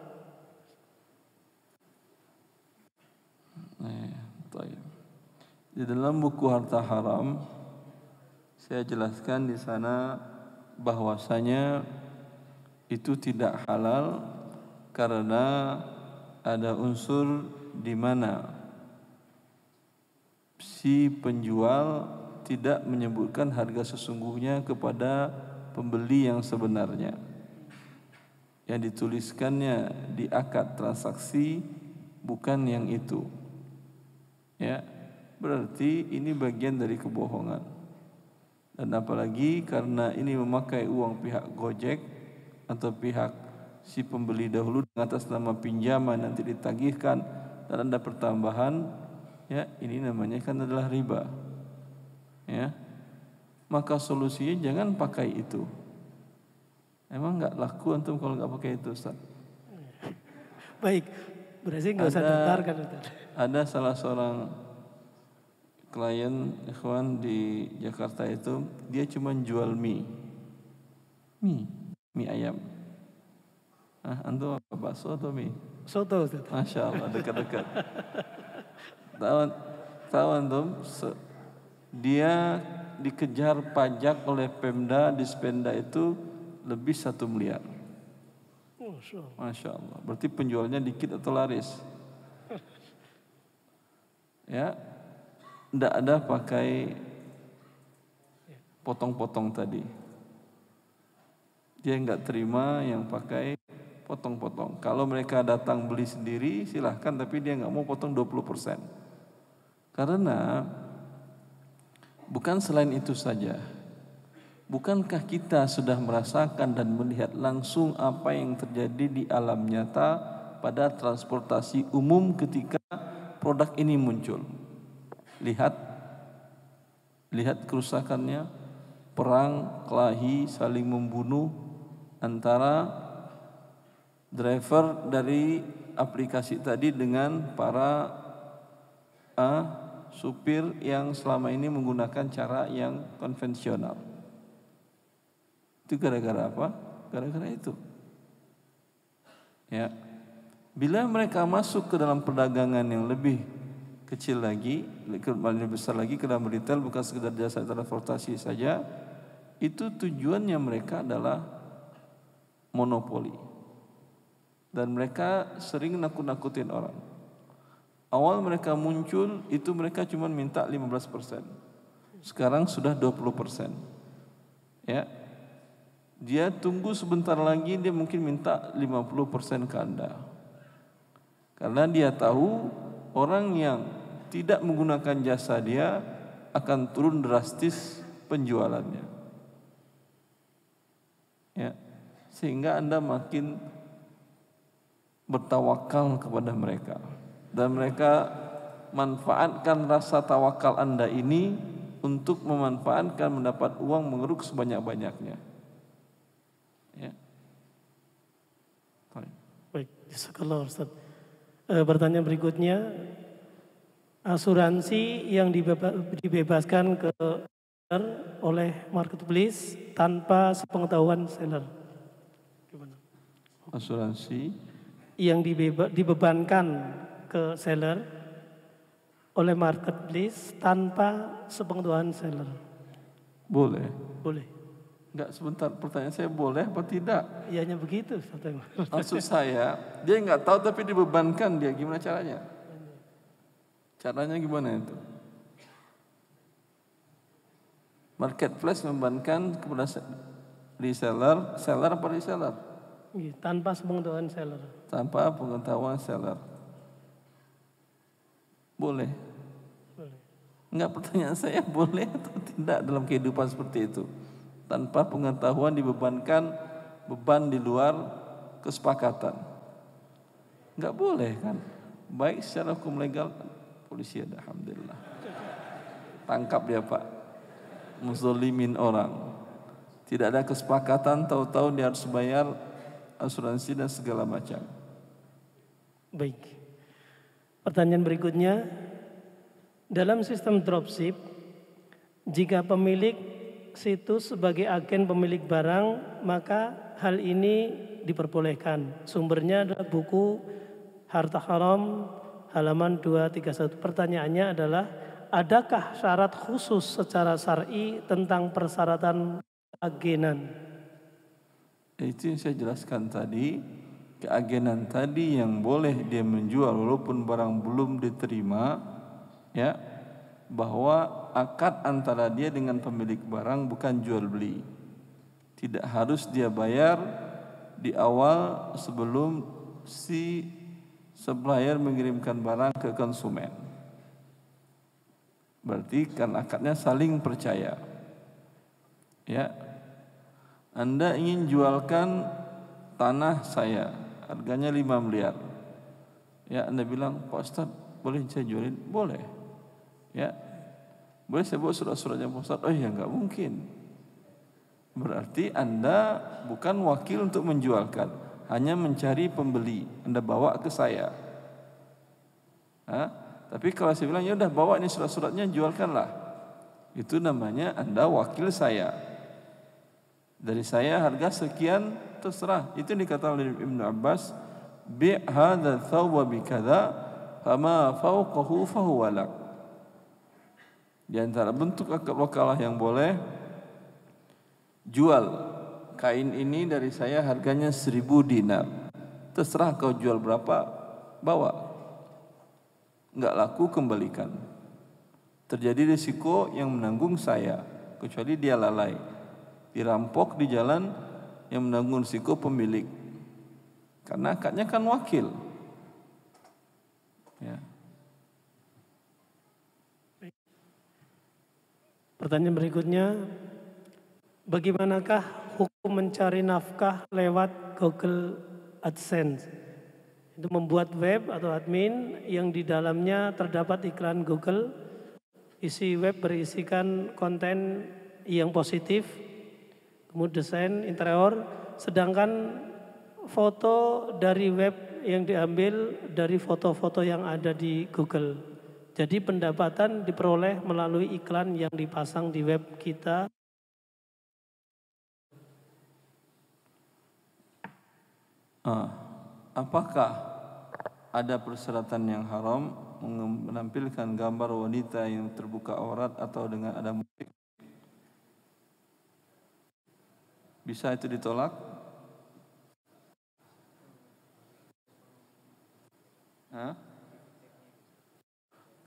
Di dalam buku Harta Haram saya jelaskan di sana bahwasanya itu tidak halal karena ada unsur di mana si penjual tidak menyebutkan harga sesungguhnya kepada pembeli yang sebenarnya. Yang dituliskannya di akad transaksi bukan yang itu. Ya, berarti ini bagian dari kebohongan. Dan apalagi karena ini memakai uang pihak Gojek atau pihak si pembeli dahulu atas nama pinjaman nanti ditagihkan dan ada pertambahan, ya ini namanya kan adalah riba. Ya, maka solusinya jangan pakai itu. Emang nggak laku antum kalau nggak pakai itu, Ustaz? Baik, berarti nggak usah daftarkan Ustaz. Ada salah seorang klien ikhwan di Jakarta itu dia cuma jual mie ayam. Antum apa, bakso atau mie? Soto, Ustaz. Masya Allah, dekat-dekat. Tahu antum, dia dikejar pajak oleh Pemda, Dispenda itu lebih 1 miliar. Masya Allah. Berarti penjualnya dikit atau laris? Ya, tidak ada pakai potong-potong tadi. Dia nggak terima yang pakai potong-potong. Kalau mereka datang beli sendiri silahkan, tapi dia nggak mau potong 20%. Karena bukan selain itu saja. Bukankah kita sudah merasakan dan melihat langsung apa yang terjadi di alam nyata pada transportasi umum ketika produk ini muncul? Lihat kerusakannya, perang, kelahi, saling membunuh antara driver dari aplikasi tadi dengan para supir yang selama ini menggunakan cara yang konvensional. Itu gara-gara apa? Gara-gara itu. Ya. Bila mereka masuk ke dalam perdagangan yang lebih kecil lagi, lebih besar lagi ke dalam retail, bukan sekedar jasa transportasi saja, itu tujuannya mereka adalah monopoli. Dan mereka sering nakut-nakutin orang. Awal mereka muncul itu mereka cuma minta 15%. Sekarang sudah 20%. Ya. Dia tunggu sebentar lagi, dia mungkin minta 50% ke Anda. Karena dia tahu orang yang tidak menggunakan jasa dia akan turun drastis penjualannya. Ya. Sehingga Anda makin bertawakal kepada mereka. Dan mereka manfaatkan rasa tawakal Anda ini untuk memanfaatkan mendapat uang mengeruk sebanyak-banyaknya. Ya. Baik, jazakallah Ustaz. Pertanyaan berikutnya, asuransi yang dibebaskan ke seller oleh marketplace tanpa sepengetahuan seller. Gimana? Asuransi yang dibebankan ke seller oleh marketplace tanpa sepengetahuan seller. Boleh. Boleh. Enggak, sebentar, pertanyaan saya boleh apa tidak? Iyanya begitu. Maksud saya, dia enggak tahu tapi dibebankan dia, gimana caranya? Caranya gimana itu? Marketplace membebankan kepada reseller, seller apa reseller? Tanpa sepengetahuan seller. Tanpa pengetahuan seller. Boleh. Enggak, pertanyaan saya boleh atau tidak dalam kehidupan seperti itu? Tanpa pengetahuan dibebankan beban di luar kesepakatan. Enggak boleh kan? Baik secara hukum legal, polisi ada, alhamdulillah. Tangkap dia Pak. Menzalimin orang. Tidak ada kesepakatan, tahu-tahu dia harus bayar asuransi dan segala macam. Baik. Pertanyaan berikutnya, dalam sistem dropship, jika pemilik situs sebagai agen pemilik barang, maka hal ini diperbolehkan. Sumbernya adalah buku Harta Haram halaman 231. Pertanyaannya adalah, adakah syarat khusus secara syar'i tentang persyaratan agenan? Itu yang saya jelaskan tadi, keagenan tadi yang boleh dia menjual walaupun barang belum diterima, ya, bahwa akad antara dia dengan pemilik barang bukan jual beli. Tidak harus dia bayar di awal sebelum si supplier mengirimkan barang ke konsumen. Berarti kan akadnya saling percaya. Ya. Anda ingin jualkan tanah saya, harganya 5 miliar. Ya, Anda bilang, Pak Ustaz, boleh saya jualin? Boleh. Ya, boleh saya bawa surat-suratnya Pak Ustaz? Oh ya, enggak mungkin. Berarti Anda bukan wakil untuk menjualkan, hanya mencari pembeli. Anda bawa ke saya. Tapi kalau saya bilang, ya udah bawa ini surat-suratnya, jualkanlah. Itu namanya Anda wakil saya. Dari saya harga sekian, terserah. Itu yang dikatakan oleh Ibnu Abbas, bi' hadza thawba bi kadza fama fawqahu fahuwa lak. Di antara bentuk akad wakalah yang boleh, jual kain ini dari saya harganya 1000 dinar. Terserah kau jual berapa, bawa. Enggak laku, kembalikan. Terjadi risiko yang menanggung saya, kecuali dia lalai. Dirampok di jalan, yang menanggung risiko pemilik. Karena akadnya kan wakil. Ya. Pertanyaan berikutnya, bagaimanakah hukum mencari nafkah lewat Google AdSense? Itu membuat web atau admin yang di dalamnya terdapat iklan Google, isi web berisikan konten yang positif, kemudian desain interior, sedangkan foto dari web yang diambil dari foto-foto yang ada di Google. Jadi pendapatan diperoleh melalui iklan yang dipasang di web kita. Apakah ada persyaratan yang haram menampilkan gambar wanita yang terbuka aurat atau dengan ada musik? Bisa itu ditolak?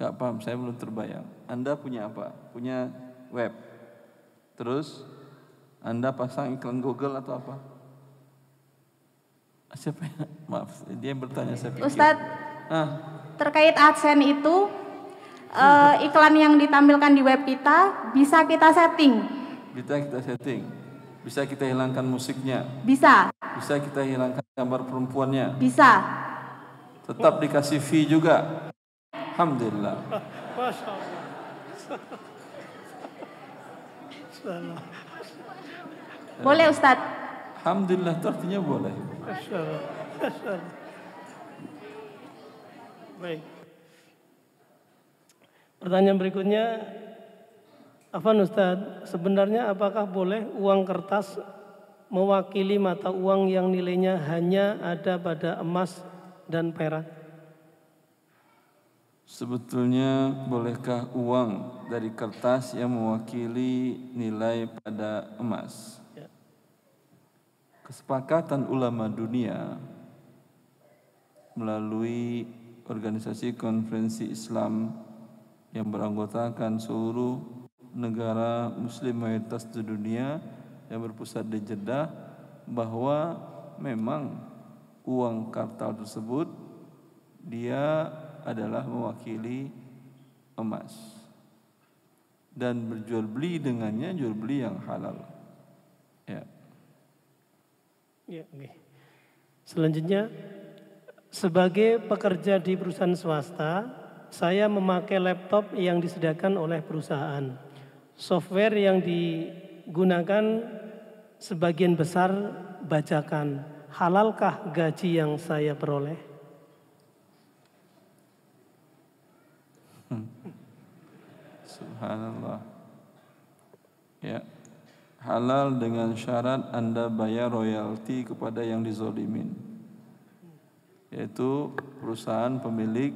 Gak paham, saya belum terbayang. Anda punya apa? Punya web. Terus Anda pasang iklan Google atau apa? Siapa ya? Maaf, dia yang bertanya, saya pikir. Ustadz, terkait AdSense itu iklan yang ditampilkan di web kita bisa kita setting. Bisa kita setting. Bisa kita hilangkan musiknya. Bisa. Bisa kita hilangkan gambar perempuannya. Bisa. Tetap dikasih fee juga. Alhamdulillah. Masya Allah. Boleh Ustadz. Alhamdulillah, itu artinya boleh. Masya Allah. Masya Allah. Baik. Pertanyaan berikutnya, Afwan Ustadz, sebenarnya apakah boleh uang kertas mewakili mata uang yang nilainya hanya ada pada emas dan perak? Sebetulnya bolehkah uang dari kertas yang mewakili nilai pada emas? Ya. Kesepakatan ulama dunia melalui organisasi konferensi Islam yang beranggotakan seluruh negara muslim mayoritas di dunia yang berpusat di Jeddah, bahwa memang uang kartal tersebut dia adalah mewakili emas dan berjual beli dengannya jual beli yang halal. Ya. Ya, okay. Selanjutnya, sebagai pekerja di perusahaan swasta, saya memakai laptop yang disediakan oleh perusahaan. Software yang digunakan sebagian besar bajakan. Halalkah gaji yang saya peroleh? Subhanallah. Ya. Halal dengan syarat Anda bayar royalti kepada yang dizolimin, yaitu perusahaan pemilik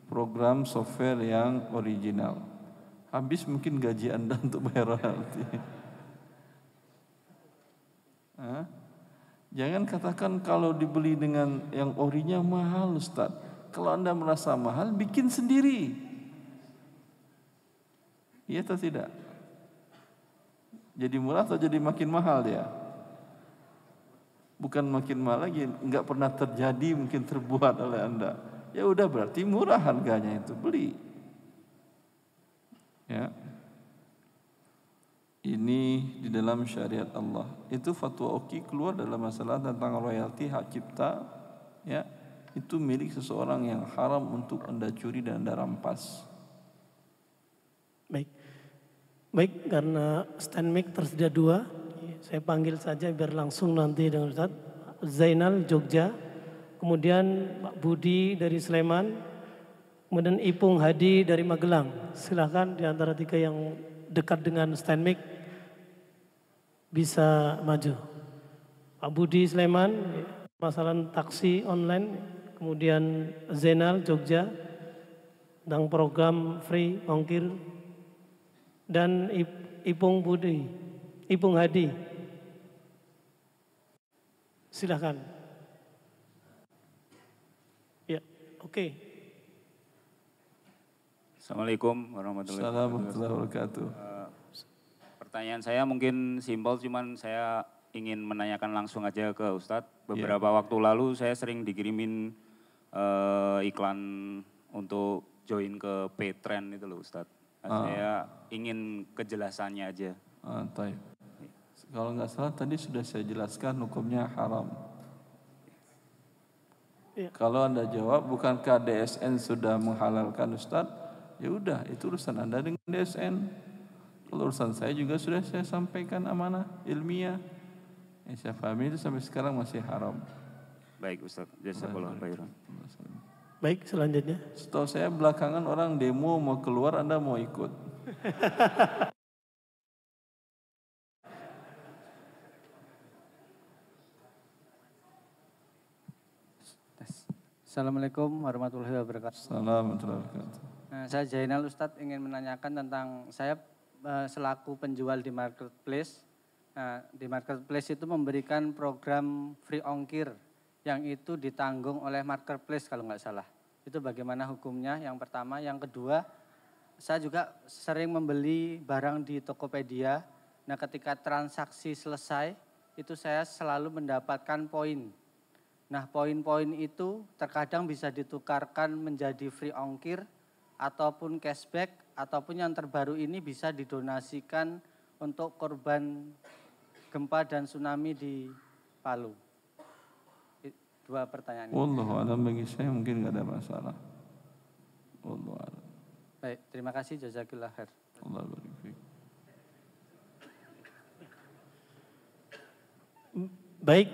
program software yang original. Habis mungkin gaji Anda untuk bayar royalti. Jangan katakan kalau dibeli dengan yang orinya mahal, Ustaz. Kalau Anda merasa mahal, bikin sendiri. Iya atau tidak? Jadi murah atau jadi makin mahal dia? Bukan makin mahal lagi, enggak pernah terjadi mungkin terbuat oleh Anda. Ya udah, berarti murah harganya itu, beli. Ya. Ini di dalam syariat Allah. Itu fatwa Oki keluar dalam masalah tentang royalti hak cipta, ya. Itu milik seseorang yang haram untuk Anda curi dan Anda rampas. Baik, karena stand mic tersedia 2, saya panggil saja biar langsung nanti dengan Ustaz. Zainal Jogja, kemudian Pak Budi dari Sleman, Kemudian Ipung Hadi dari Magelang. Silakan di antara tiga yang dekat dengan stand mic bisa maju. Pak Budi Sleman, masalah taksi online. Kemudian Zainal Jogja tentang program free ongkir. Dan Ipung Hadi. Silakan. Ya, oke. Assalamualaikum warahmatullahi wabarakatuh. Pertanyaan saya mungkin simpel, cuman saya ingin menanyakan langsung aja ke Ustadz. Beberapa waktu lalu saya sering dikirimin iklan untuk join ke Paytrend itu loh Ustadz. Saya ingin kejelasannya aja. Kalau nggak salah tadi sudah saya jelaskan hukumnya haram. Kalau Anda jawab, bukankah DSN sudah menghalalkan Ustadz? Ya udah, itu urusan Anda dengan DSN. Kalau urusan saya juga sudah saya sampaikan amanah ilmiah. Yang saya pahami itu sampai sekarang masih haram. Baik Ustaz, jazakallahu khairan. Baik, selanjutnya. Setahu saya belakangan orang demo mau keluar, Anda mau ikut. Assalamualaikum warahmatullahi wabarakatuh. Assalamualaikum warahmatullahi wabarakatuh. Saya Jainal Ustadz ingin menanyakan tentang saya selaku penjual di marketplace. Di marketplace itu memberikan program free ongkir yang itu ditanggung oleh marketplace kalau nggak salah. Itu bagaimana hukumnya? Yang pertama, yang kedua, saya juga sering membeli barang di Tokopedia. Nah, ketika transaksi selesai, itu saya selalu mendapatkan poin. Nah, poin-poin itu terkadang bisa ditukarkan menjadi free ongkir ataupun cashback, ataupun yang terbaru ini bisa didonasikan untuk korban gempa dan tsunami di Palu. Dua pertanyaan. Wallahu a'lam, bagi saya mungkin nggak ada masalah. Wallahu a'lam. Baik, terima kasih, jazakillah khair. Allah barik fiik. Baik,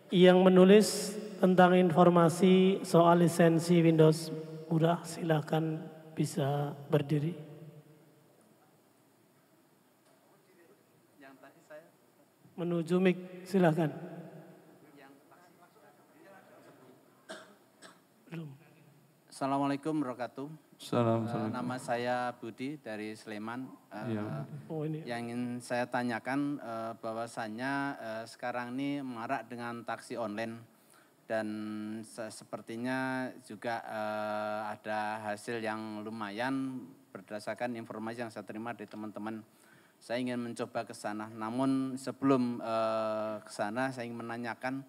yang menulis tentang informasi soal lisensi Windows murah, silakan bisa berdiri. Menuju mic, silakan. Belum. Assalamualaikum warahmatullahi wabarakatuh. Nama saya Budi dari Sleman. Yang ingin saya tanyakan bahwasannya sekarang ini marak dengan taksi online dan sepertinya juga ada hasil yang lumayan berdasarkan informasi yang saya terima dari teman-teman. Saya ingin mencoba ke sana. Namun sebelum ke sana saya ingin menanyakan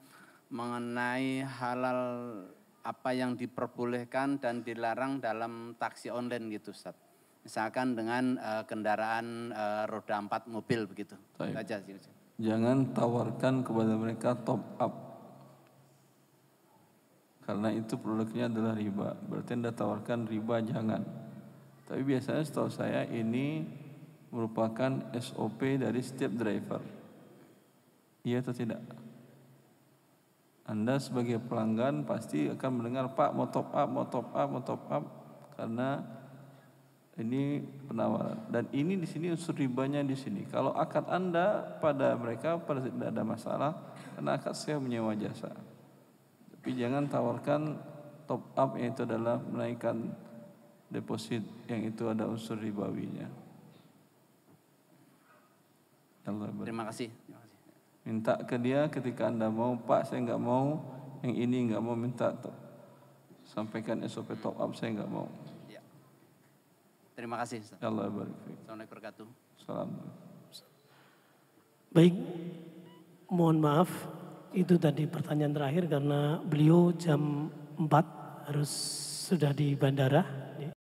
mengenai halal apa yang diperbolehkan dan dilarang dalam taksi online gitu Ustaz. Misalkan dengan kendaraan roda 4 mobil begitu. Saja sih. Jangan tawarkan kepada mereka top up. Karena itu produknya adalah riba. Berarti Anda tawarkan riba, jangan. Tapi biasanya setahu saya ini merupakan SOP dari setiap driver. Iya atau tidak? Anda sebagai pelanggan pasti akan mendengar, Pak mau top up, mau top up, mau top up. Karena ini penawaran. Dan ini di sini unsur ribanya di sini. Kalau akad Anda pada mereka pada tidak ada masalah, karena akad saya menyewa jasa. Tapi jangan tawarkan top up yang itu adalah menaikkan deposit yang itu ada unsur ribawinya. Terima kasih. Minta ke dia ketika Anda mau, Pak saya nggak mau, yang ini nggak mau, minta sampaikan SOP top up, saya nggak mau. Ya. Terima kasih. Allah barik. Assalamualaikum warahmatullahi wabarakatuh. Assalamualaikum. Baik, mohon maaf, itu tadi pertanyaan terakhir karena beliau jam 4 harus sudah di bandara.